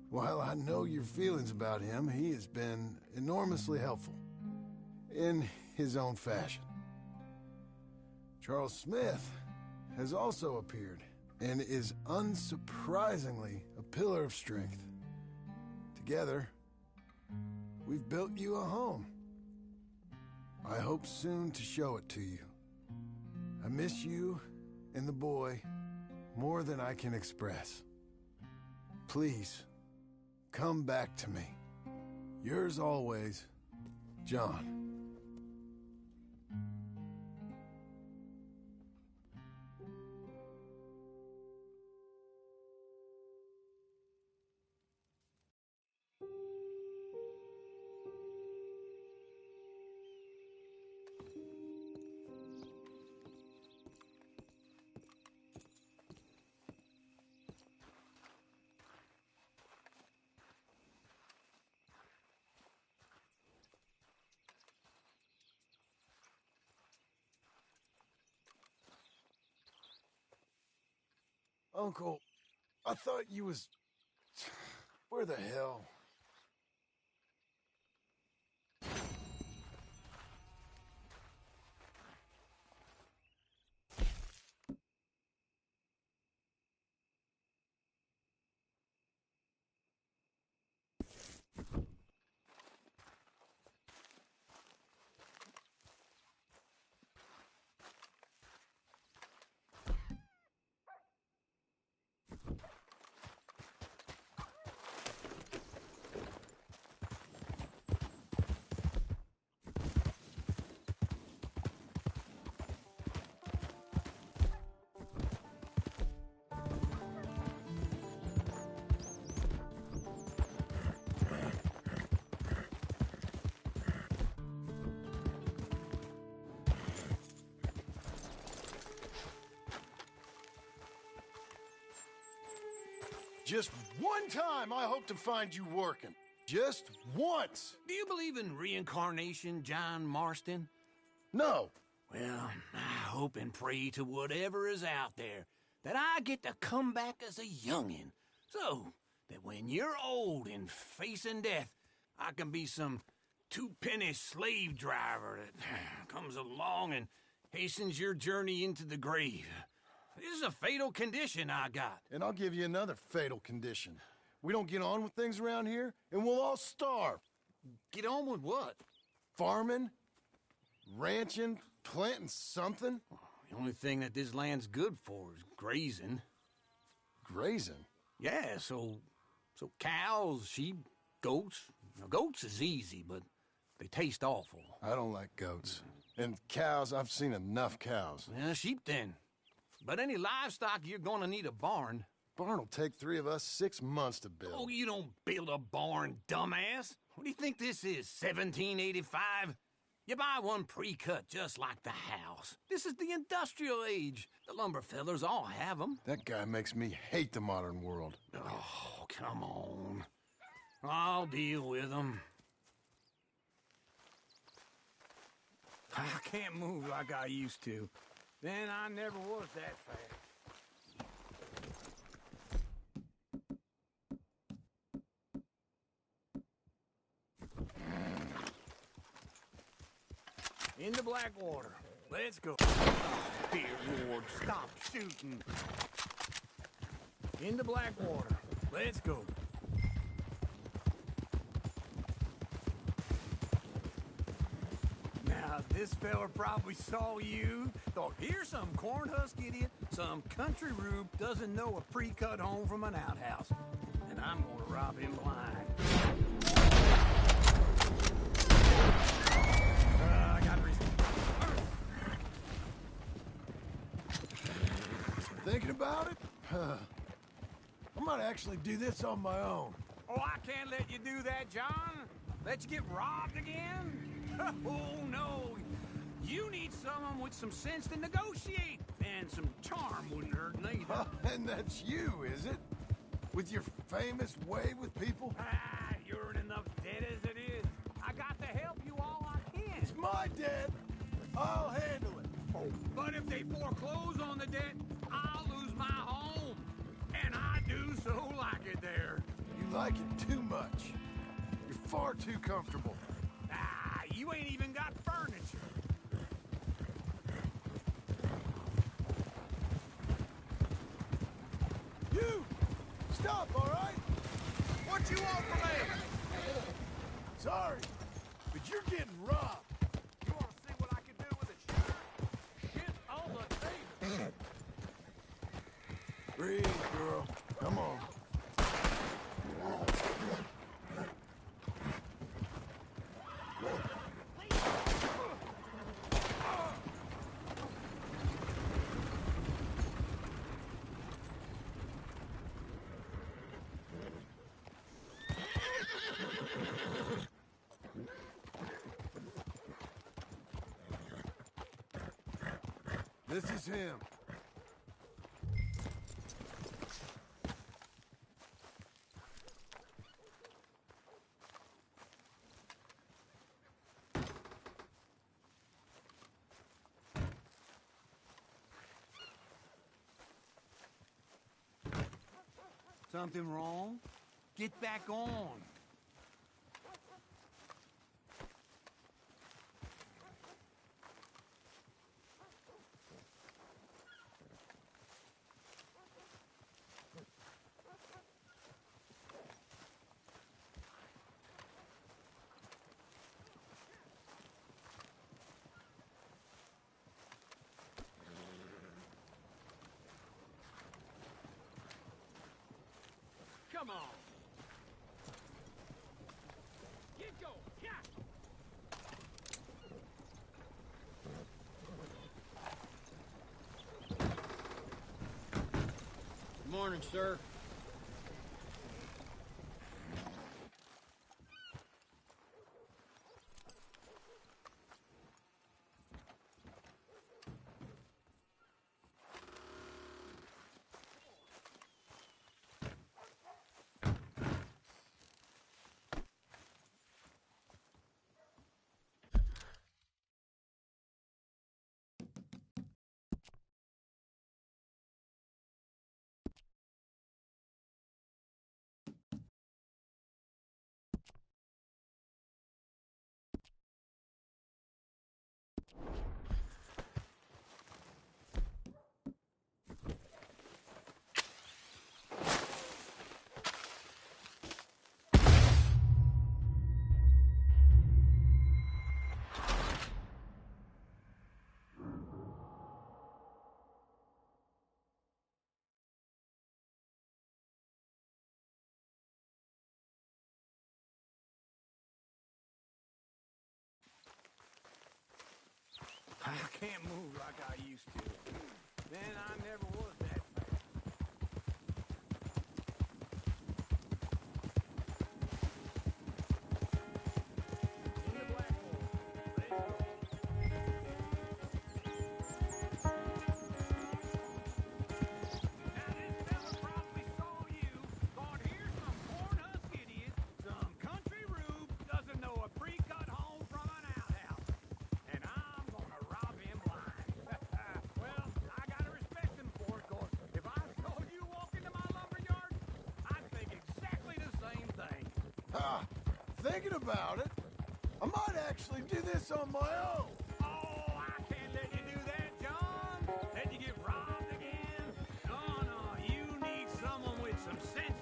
S2: while I know your feelings about him, he has been enormously helpful in his own fashion. Charles Smith has also appeared and is unsurprisingly a pillar of strength. Together, we've built you a home. I hope soon to show it to you. I miss you and the boy more than I can express. Please, come back to me. Yours always, John. Uncle, I thought you was... Where the hell? Just one time I hope to find you working. Just once.
S5: Do you believe in reincarnation, John Marston?
S2: No.
S5: Well, I hope and pray to whatever is out there that I get to come back as a youngin', so that when you're old and facing death, I can be some two-penny slave driver that comes along and hastens your journey into the grave. This is a fatal condition I got.
S2: And I'll give you another fatal condition. We don't get on with things around here, and we'll all starve.
S5: Get on with what?
S2: Farming, ranching, planting something.
S5: The only thing that this land's good for is grazing.
S2: Grazing?
S5: Yeah, so cows, sheep, goats. Now, goats is easy, but they taste awful.
S2: I don't like goats. And cows, I've seen enough cows.
S5: Yeah, sheep then. But any livestock, you're gonna need a barn.
S2: Barn will take 3 of us 6 months to build.
S5: Oh, you don't build a barn, dumbass. What do you think this is, 1785? You buy one pre-cut just like the house. This is the industrial age. The lumber fellers all have them.
S2: That guy makes me hate the modern world.
S5: Oh, come on. I'll deal with them. I can't move like I used to. Then I never was that fast. Into Blackwater. Let's go. Dear Lord, stop shooting. Into Blackwater. Let's go. Now, this fella probably saw you, thought, here's some cornhusk idiot, some country rube doesn't know a pre-cut home from an outhouse. And I'm gonna rob him blind. I got reason.
S2: Thinking about it? I might actually do this on my own.
S5: Oh, I can't let you do that, John. Let you get robbed again? Oh, no. You need someone with some sense to negotiate. And some charm wouldn't hurt neither.
S2: And that's you, is it? With your famous way with people?
S5: Ah, you're in enough debt as it is. I got to help you all I can.
S2: It's my debt. I'll handle it.
S5: Oh, but if they foreclose on the debt, I'll lose my home. And I do so like it there.
S2: You like it too much. You're far too comfortable.
S5: Ah, you ain't even got furniture.
S2: You! Stop, all right?
S5: What you want from me?
S2: Sorry, but you're getting robbed.
S5: You want to see what I can do with a shooter? Shit on the table.
S2: Breathe, girl. Come on. This is him.
S5: Something wrong? Get back on. Come on. Get going. Yeah.
S10: Good morning, sir.
S5: I can't move like I used to. Man, I never was that fast. In the black hole. Let's go. Now this fella probably saw you, thought here's some cornhusk idiot, some country rube, doesn't know a pre-cut home from an outhouse. And I'm gonna rob him blind. Well, I gotta respect him for it, 'cause if I saw you walk into my lumberyard, I'd think exactly the same thing.
S2: Thinking about it, I might actually do this on my own.
S5: Oh,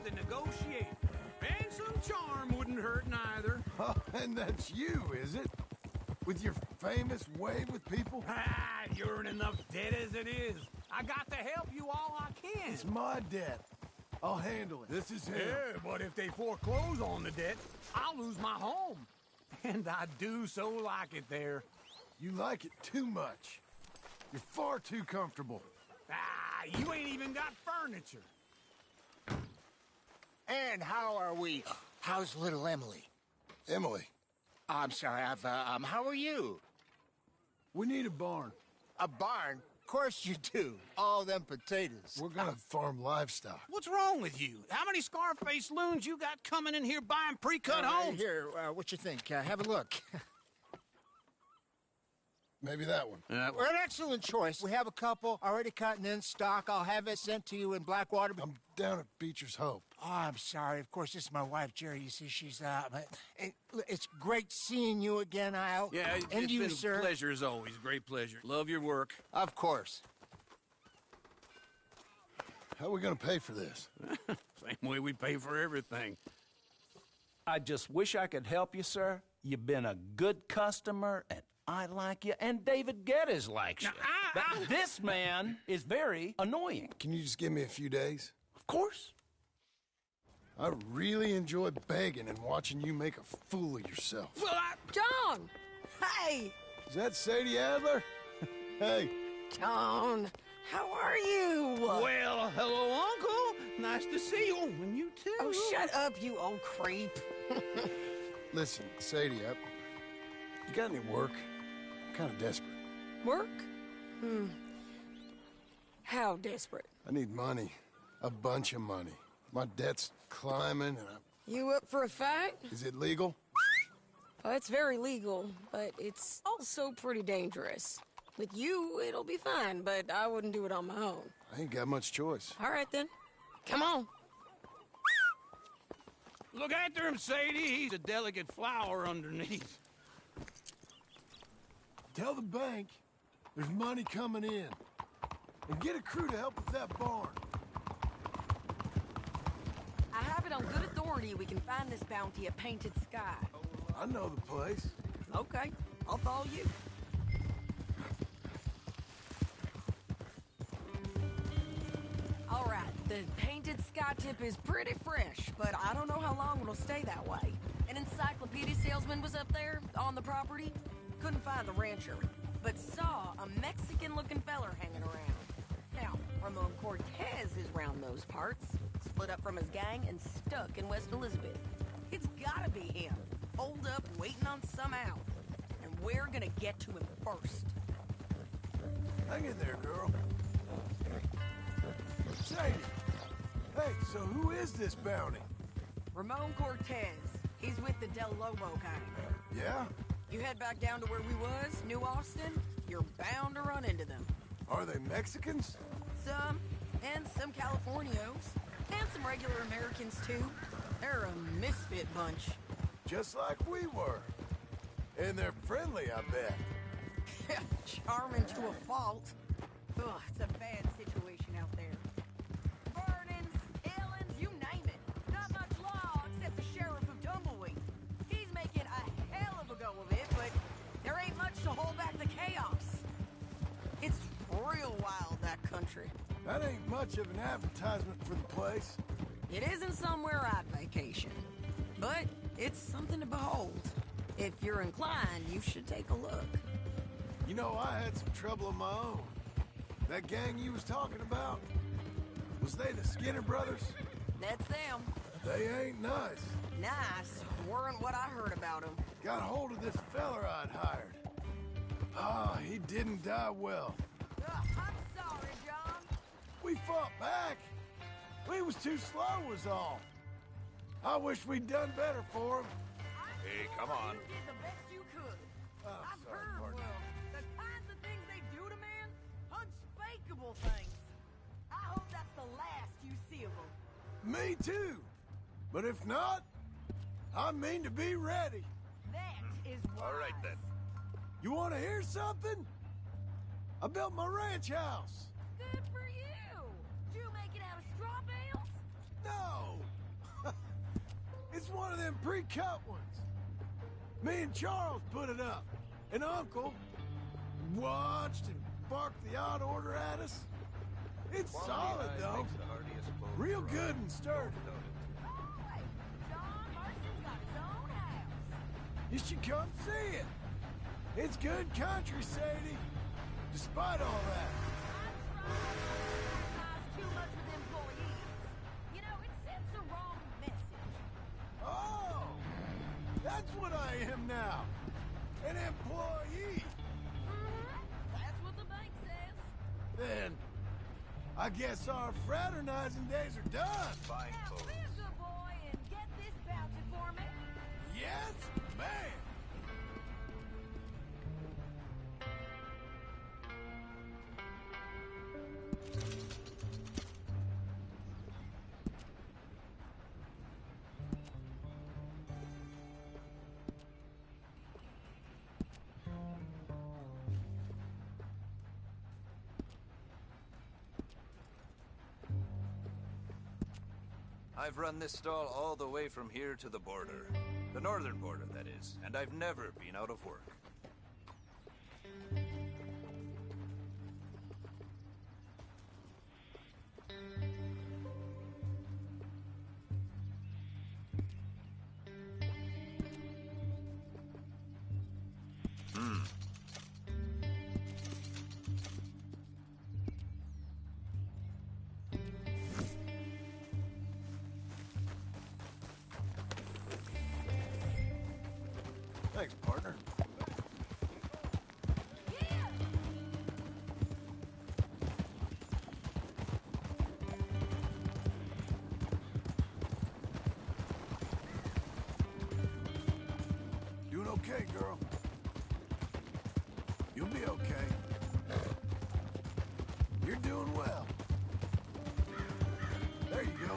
S5: to negotiate. And some charm wouldn't hurt neither.
S2: Oh, and that's you, is it? With your famous way with people?
S5: Ah, you're in enough debt as it is. I got to help you all I can.
S2: It's my debt. I'll handle it. This is him.
S5: Yeah, but if they foreclose on the debt, I'll lose my home. And I do so like it there.
S2: You like it too much. You're far too comfortable.
S5: Ah, you ain't even got furniture.
S9: And how are we? How's little Emily?
S2: Emily,
S9: I'm sorry, how are you?
S2: we need a barn.
S9: A barn? Of course you do. All them potatoes.
S2: We're gonna farm livestock.
S5: What's wrong with you? How many Scarface loons you got coming in here buying pre-cut homes?
S9: Here, what you think? Have a look.
S2: Maybe that one.
S9: We're an excellent choice. We have a couple already cut and in stock. I'll have it sent to you in Blackwater.
S2: I'm down at Beecher's Hope.
S9: Oh, I'm sorry. Of course, this is my wife, Jerry. You see, she's it's great seeing you again, Al.
S5: Yeah,
S9: and
S5: it's
S9: you,
S5: been
S9: sir.
S5: a pleasure as always. Great pleasure. Love your work.
S9: Of course.
S2: How are we gonna pay for this?
S5: Same way we pay for everything.
S10: I just wish I could help you, sir. You've been a good customer, and I like you, and David Geddes likes you. But this man is very annoying.
S2: Can you just give me a few days?
S10: Of course.
S2: I really enjoy begging and watching you make a fool of yourself.
S5: Well,
S6: John! Hey!
S2: Is that Sadie Adler? Hey.
S6: John, how are you?
S5: Well, hello, Uncle. Nice to see you. And you too.
S6: Oh, shut up, you old creep.
S2: Listen, Sadie, you got any work? I'm kind of desperate.
S6: Work? How desperate?
S2: I need money. A bunch of money. My debt's climbing, and
S6: You up for a fight?
S2: Is it legal?
S6: Well, it's very legal, but it's also pretty dangerous. With you, it'll be fine, but I wouldn't do it on my own.
S2: I ain't got much choice.
S6: All right, then. Come on.
S5: Look after him, Sadie. He's a delicate flower underneath.
S2: Tell the bank there's money coming in. And get a crew to help with that barn.
S6: I have it on good authority we can find this bounty at Painted Sky.
S2: I know the place.
S6: Okay, I'll follow you. All right, the Painted Sky tip is pretty fresh, but I don't know how long it'll stay that way. An encyclopedia salesman was up there on the property. Couldn't find the rancher, but saw a Mexican-looking feller hanging around. Now, Ramon Cortez is round those parts, split up from his gang and stuck in West Elizabeth. It's gotta be him, holed up waiting on some out. And we're gonna get to him first.
S2: Hang in there, girl. Sadie! Hey, so who is this bounty?
S6: Ramon Cortez. He's with the Del Lobo gang.
S2: Yeah?
S6: You head back down to where we was, New Austin, you're bound to run into them.
S2: Are they Mexicans?
S6: Some, and some Californios, and some regular Americans too. They're a misfit bunch.
S2: Just like we were. And they're friendly, I bet.
S6: Charming to a fault. Ugh, it's a bad situation out there. Burnings, killings, you name it. Not much law except the sheriff of Tumbleweed. He's making a hell of a go of it, but there ain't much to hold back the chaos. It's real wild, that country.
S2: That ain't much of an advertisement for the place.
S6: It isn't somewhere I'd vacation, but it's something to behold. If you're inclined, you should take a look.
S2: You know, I had some trouble of my own. That gang you was talking about, was they the Skinner brothers?
S6: That's them.
S2: They ain't nice.
S6: Nice weren't what I heard about them.
S2: Got hold of this feller I'd hired. Ah, he didn't die well.
S6: I'm sorry, John.
S2: We fought back. We was too slow was all. I wish we'd done better for him.
S3: Hey, come on.
S6: You did the best you could.
S2: Oh,
S6: I've
S2: sorry,
S6: heard,
S2: partner.
S6: Will, the kinds of things they do to men, unspeakable things. I hope that's the last you see of them.
S2: Me too. But if not, I mean to be ready.
S6: That is wise.
S3: All right, then.
S2: You want to hear something? I built my ranch house.
S6: Good for you. Did you make it out of straw bales?
S2: No, one of them pre-cut ones. Me and Charles put it up. And Uncle watched and barked the odd order at us. It's solid, though. Real good and sturdy. You should come see it. It's good country, Sadie. Despite all that.
S13: Too much with employees. You know, it sends the wrong message.
S2: Oh, that's what I am now. An employee.
S13: That's what the bank says.
S2: Then, I guess our fraternizing days are done.
S13: Now, be a good boy and get this voucher for me.
S2: Yes, ma'am.
S14: I've run this stall all the way from here to the border. The northern border, that is. And I've never been out of work.
S2: Thanks, partner. Doing okay, girl. You'll be okay. You're doing well. There you go.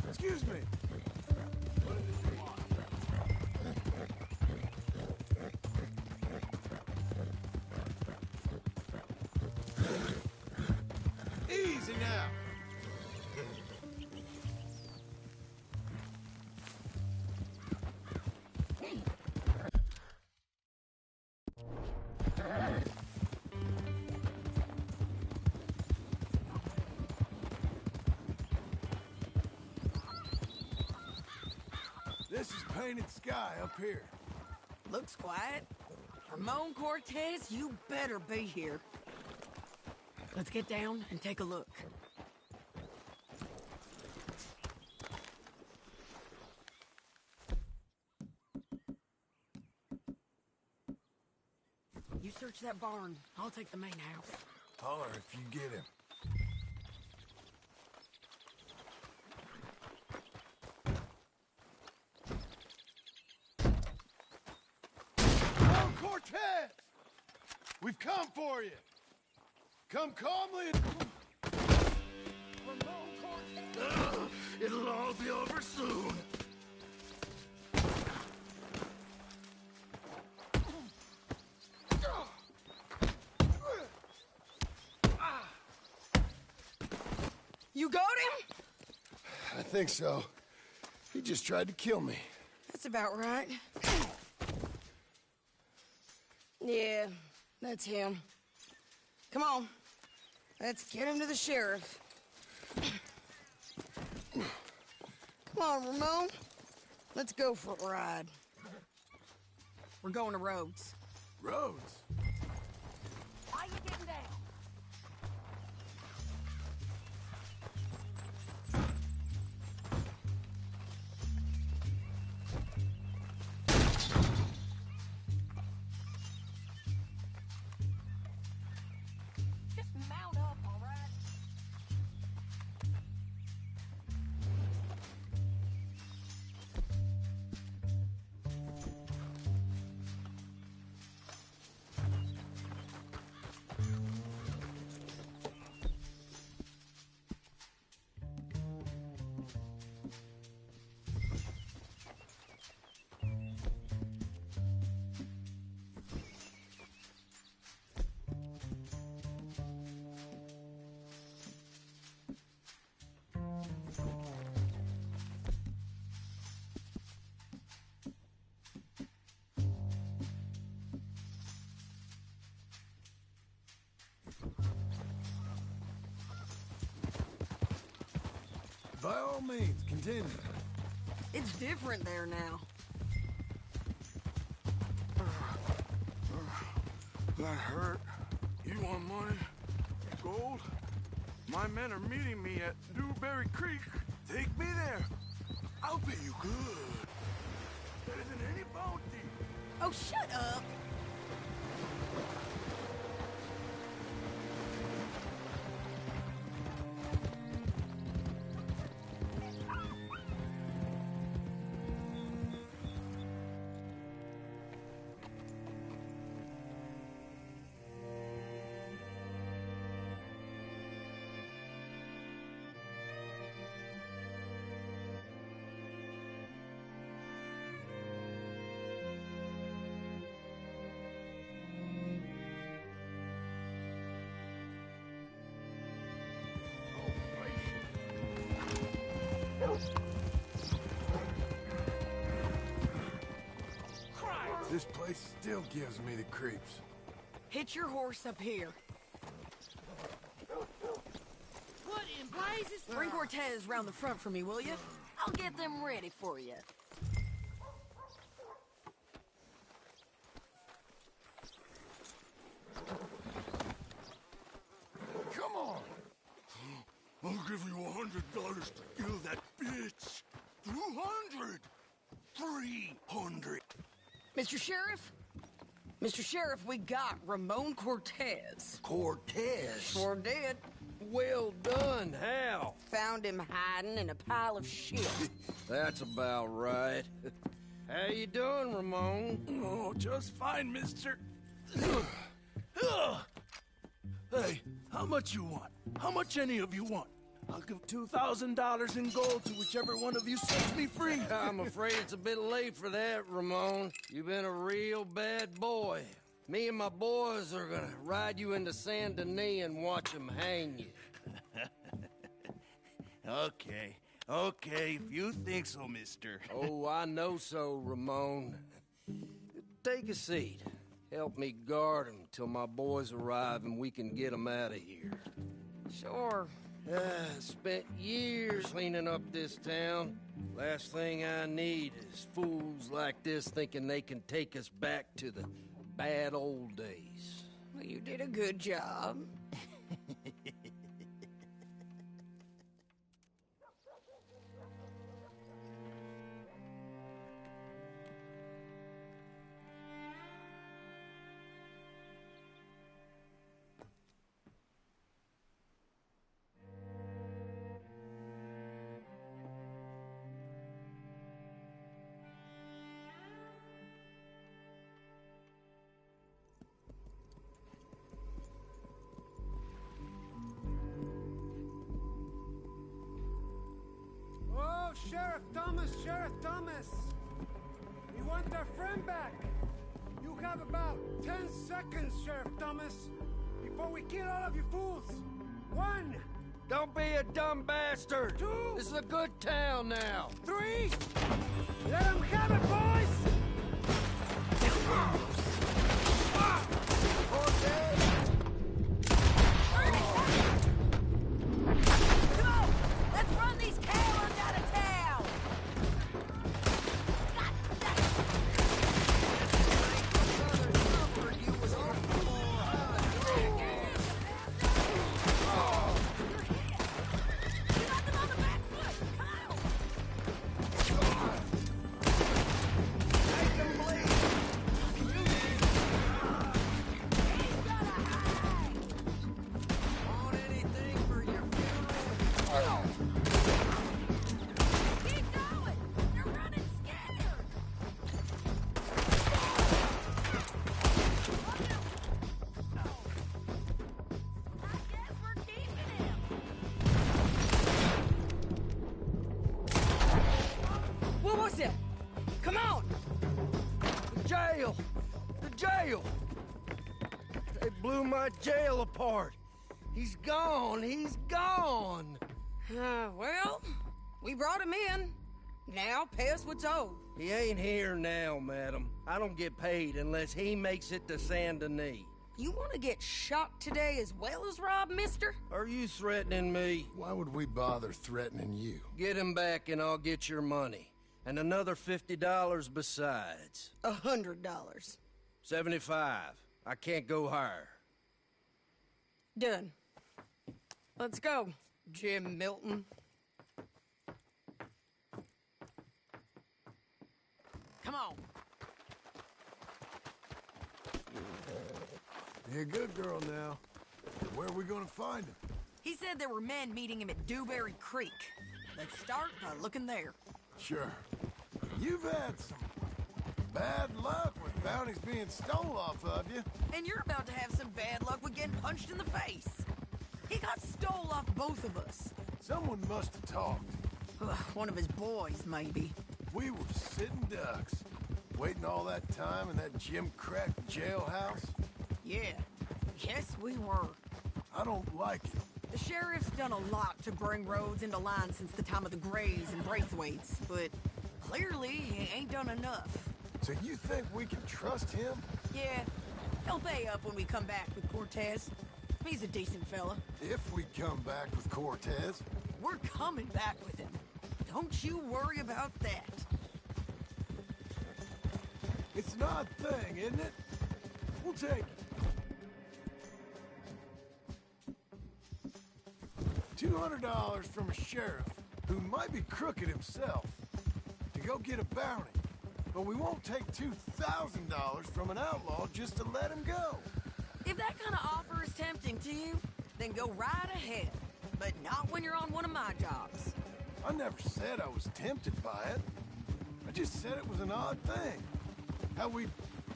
S2: Excuse me. Easy now. This is painted sky up here.
S6: Looks quiet. Ramon Cortez, you better be here. Let's get down and take a look. You search that barn. I'll take the main house.
S2: Holler if you get him. Cortez! We've come for you! Come calmly and...
S12: It'll all be over soon.
S6: You got him?
S2: I think so. He just tried to kill me.
S6: That's about right. Yeah, that's him. Come on. Let's get him to the sheriff. Come on, Ramon. Let's go for a ride. We're going to Rhodes.
S2: Rhodes?
S13: Why you getting down? Just mount up, all right?
S2: all means, continue.
S6: It's different there now.
S15: That hurt. You want money? Gold? My men are meeting me at Newberry Creek. Take me there. I'll pay you good. Better than any bounty.
S6: Oh, shut up.
S2: This place still gives me the creeps.
S6: Hitch your horse up here.
S13: What in blazes?
S6: Bring Cortez round the front for me, will you? I'll get them ready for you.
S2: Come on!
S15: I'll give you $100 to kill that bitch. 200. 300.
S6: Mr. Sheriff? Mr. Sheriff, we got Ramon Cortez.
S16: Cortez?
S6: Sure did.
S16: Well done. How?
S6: Found him hiding in a pile of shit.
S16: That's about right. How you doing, Ramon?
S15: Oh, just fine, mister.
S10: Hey, how much you want? How much any of you want? I'll give $2,000 in gold to whichever one of you sets me free.
S16: I'm afraid it's a bit late for that, Ramon. You've been a real bad boy. Me and my boys are gonna ride you into Saint Denis and watch them hang you.
S15: Okay, if you think so, mister.
S16: Oh, I know so, Ramon. Take a seat. Help me guard him till my boys arrive and we can get them out of here.
S6: Sure.
S16: Spent years cleaning up this town. Last thing I need is fools like this thinking they can take us back to the bad old days.
S6: Well, you did a good job.
S17: Sheriff Thomas! We want our friend back! You have about 10 seconds, Sheriff Thomas, before we kill all of you fools! 1!
S16: Don't be a dumb bastard!
S17: 2!
S16: This is a good town now!
S17: 3! Let them have it, boys!
S6: Come on! Let's run these cowards out of town! Come on!
S16: The jail! The jail! They blew my jail apart. He's gone. He's gone.
S6: Well, we brought him in. Now pay us what's owed.
S16: He ain't here now, madam. I don't get paid unless he makes it to Saint Denis.
S6: You want to get shot today as well as Rob, mister?
S16: Are you threatening me?
S2: Why would we bother threatening you?
S16: Get him back and I'll get your money. And another $50 besides.
S6: $100.
S16: 75. I can't go higher.
S6: Done. Let's go, Jim Milton. Come on.
S2: Be a good girl now. Where are we gonna find him?
S6: He said there were men meeting him at Dewberry Creek. Let's start by looking there.
S2: Sure. You've had some bad luck with bounties being stole off of you.
S6: And you're about to have some bad luck with getting punched in the face. He got stole off both of us.
S2: Someone must have talked.
S6: One of his boys, maybe.
S2: We were sitting ducks, waiting all that time in that gim-crack jailhouse.
S6: Yeah. Yes, we were.
S2: I don't like it.
S6: The sheriff's done a lot to bring roads into line since the time of the Grays and Braithwaites, but clearly he ain't done enough.
S2: So you think we can trust him?
S6: Yeah. He'll pay up when we come back with Cortez. He's a decent fella.
S2: If we come back with Cortez.
S6: We're coming back with him. Don't you worry about that.
S2: It's an odd thing, isn't it? We'll take it. $200 from a sheriff who might be crooked himself to go get a bounty. But we won't take $2,000 from an outlaw just to let him go.
S6: If that kind of offer is tempting to you, then go right ahead. But not when you're on one of my jobs.
S2: I never said I was tempted by it. I just said it was an odd thing. How we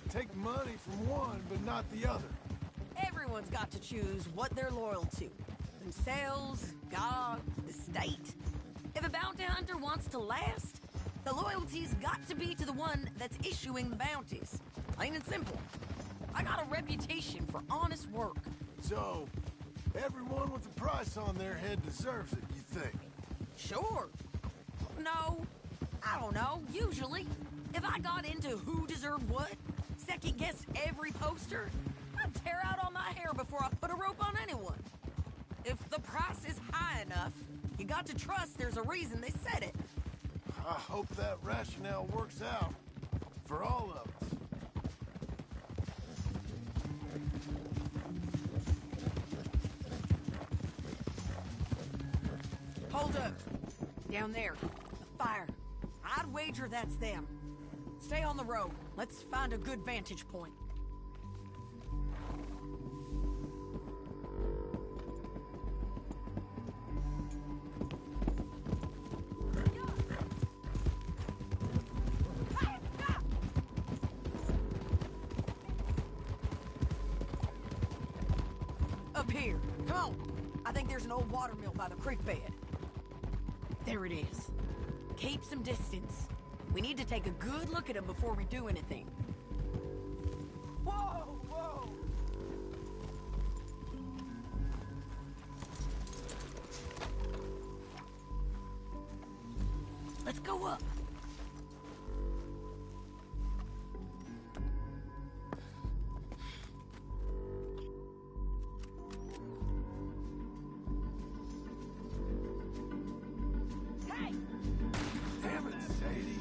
S2: take money from one but not the other.
S6: Everyone's got to choose what they're loyal to. Themselves, God, the state. If a bounty hunter wants to last, the loyalty's got to be to the one that's issuing the bounties. Plain and simple. I got a reputation for honest work.
S2: So, everyone with a price on their head deserves it, you think?
S6: Sure. No, I don't know, usually. If I got into who deserved what, second-guessed every poster, I'd tear out all my hair before I put a rope on anyone. If the price is high enough, you got to trust there's a reason they said it.
S2: I hope that rationale works out for all of us.
S6: Hold up. Down there. A fire. I'd wager that's them. Stay on the road. Let's find a good vantage point. Up here. Come on. I think there's an old water mill by the creek bed. There it is. Keep some distance. We need to take a good look at him before we do anything. Whoa! Whoa! Let's go up.
S2: Damn it, Sadie.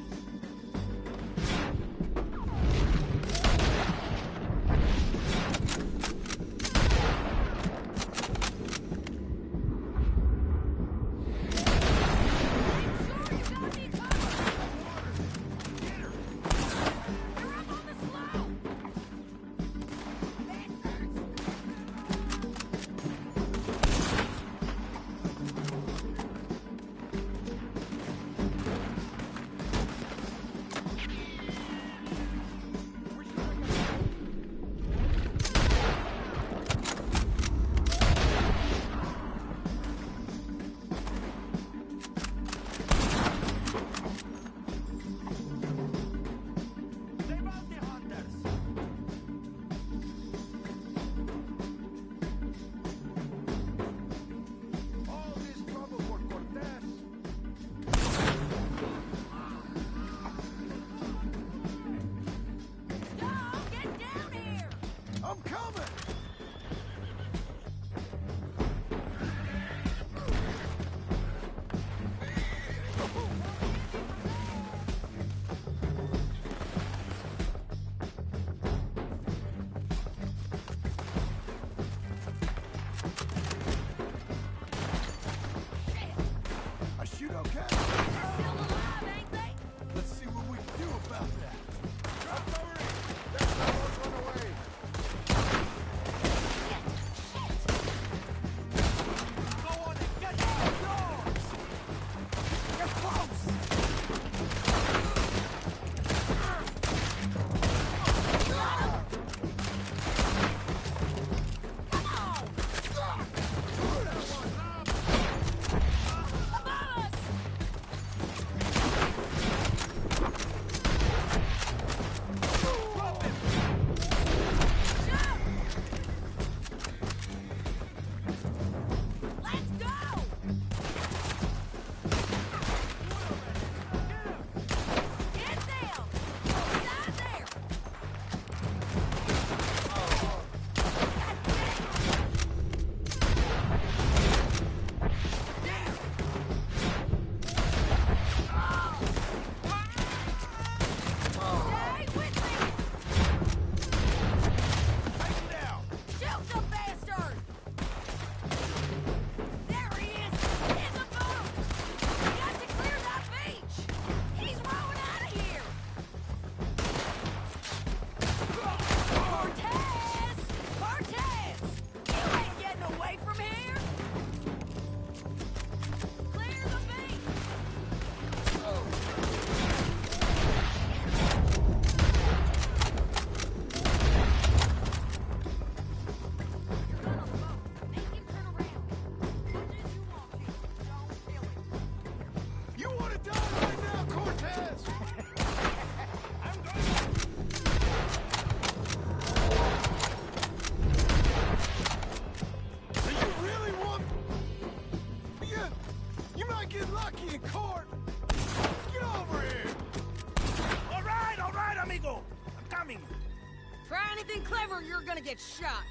S6: anything clever, you're gonna get shot.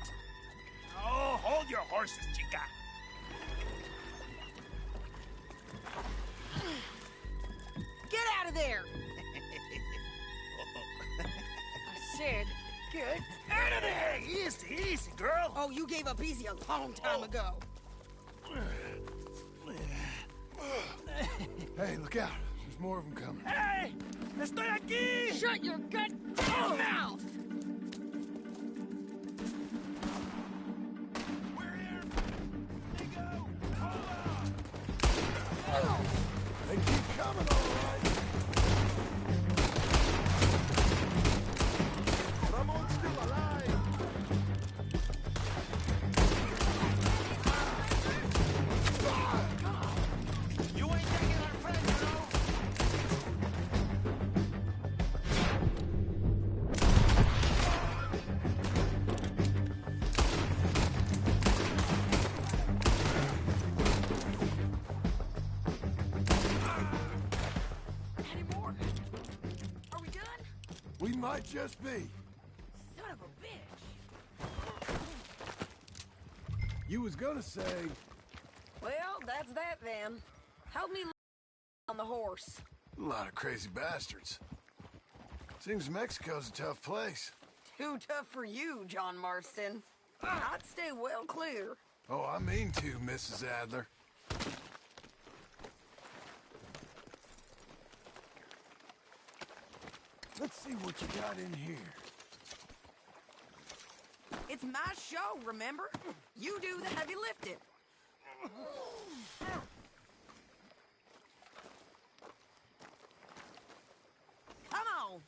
S1: Oh, hold your horses, chica.
S6: Get out of there! I said, get out of there!
S1: Easy, easy, girl.
S6: Oh, you gave up easy a long time ago.
S2: Hey, look out. There's more of them coming.
S1: Hey! Estoy aquí!
S6: Shut your goddamn mouth!
S2: They keep coming, all right.
S15: Ramon's still alive.
S1: You ain't taking our friend, you know?
S6: Any more? Are we done?
S2: We might just be.
S6: Son of a bitch.
S2: You was gonna say,
S6: Well, that's that then. Help me on the horse.
S2: a lot of crazy bastards. Seems Mexico's a tough place.
S6: Too tough for you, John Marston. I'd stay well clear.
S2: Oh, I mean to, Mrs. Adler. Let's see what you got in here.
S6: It's my show, remember? You do the heavy lifting. Come on.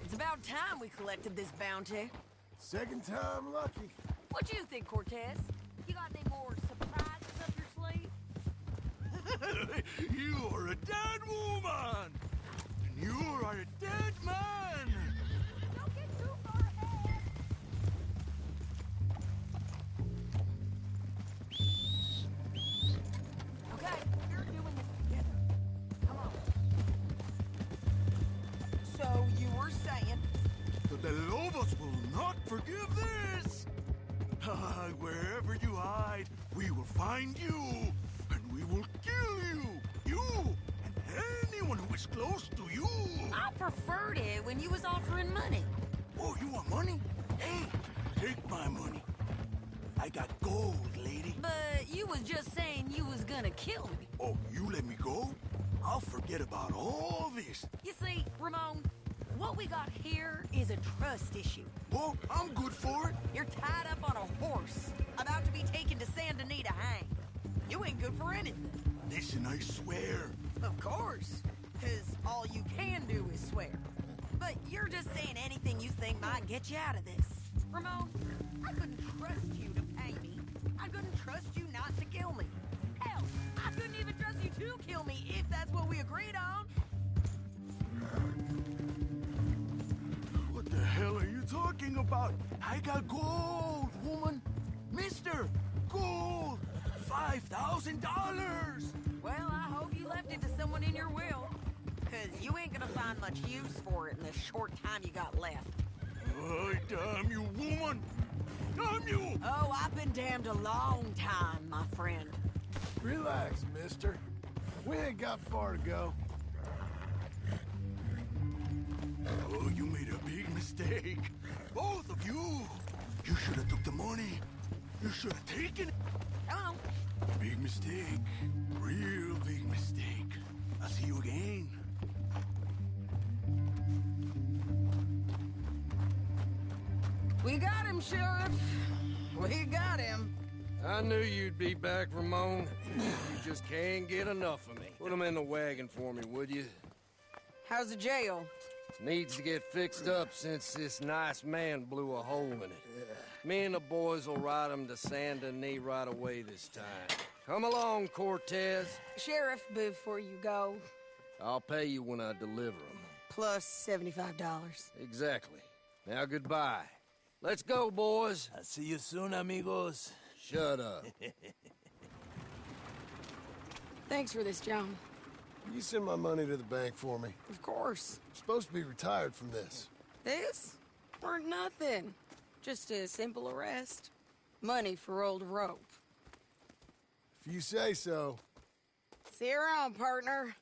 S6: It's about time we collected this bounty.
S2: Second time lucky.
S6: What do you think, Cortez? You got any more surprises up your sleeve?
S15: You are a dead woman! And you are a dead man!
S6: Don't get too far ahead. Okay, we're doing this together. Come on. So you were saying?
S15: The Lobos will not forgive this! Wherever you hide, we will find you, and we will kill you! You, and anyone who is close to you!
S6: I preferred it when you was offering money.
S15: Oh, you want money? Hey, take my money. I got gold, lady.
S6: But you was just saying you was gonna kill me.
S15: Oh, you let me go? I'll forget about all this.
S6: You see, Ramon, what we got here is a trust issue.
S15: Oh, I'm good for it.
S6: You're tied up on a horse, about to be taken to Saint Denis to hang. You ain't good for anything.
S15: Listen, I swear.
S6: Of course, because all you can do is swear. But you're just saying anything you think might get you out of this. Ramon, I couldn't trust you to pay me. I couldn't trust you not to kill me. Hell, I couldn't even trust you to kill me if that's what we agreed on.
S15: What the hell are you talking about? I got gold, woman. Mister, gold. $5,000.
S6: Well, I hope you left it to someone in your will. Because you ain't gonna find much use for it in the short time you got left.
S15: Oh, damn you, woman. Damn you.
S6: Oh, I've been damned a long time, my friend.
S2: Relax, mister. We ain't got far to go.
S15: Oh, you made a big mistake. Both of you. You should have took the money. You should have taken it.
S6: Come on.
S15: Big mistake. Real big mistake. I'll see you again.
S6: We got him, Sheriff. We got him.
S16: I knew you'd be back, Ramon. You just can't get enough of me. Put him in the wagon for me, would you?
S6: How's the jail?
S16: Needs to get fixed up since this nice man blew a hole in it. Me and the boys will ride him to Saint Denis right away this time. Come along, Cortez.
S6: Sheriff, before you go,
S16: I'll pay you when I deliver him.
S6: plus $75.
S16: Exactly. Now, goodbye. Let's go, boys.
S10: I'll see you soon, amigos.
S16: Shut up.
S6: Thanks for this, John.
S2: Will you send my money to the bank for me?
S6: Of course.
S2: I'm supposed to be retired from this.
S6: This? Weren't nothing. Just a simple arrest. Money for old Rope.
S2: If you say so.
S6: See you around, partner.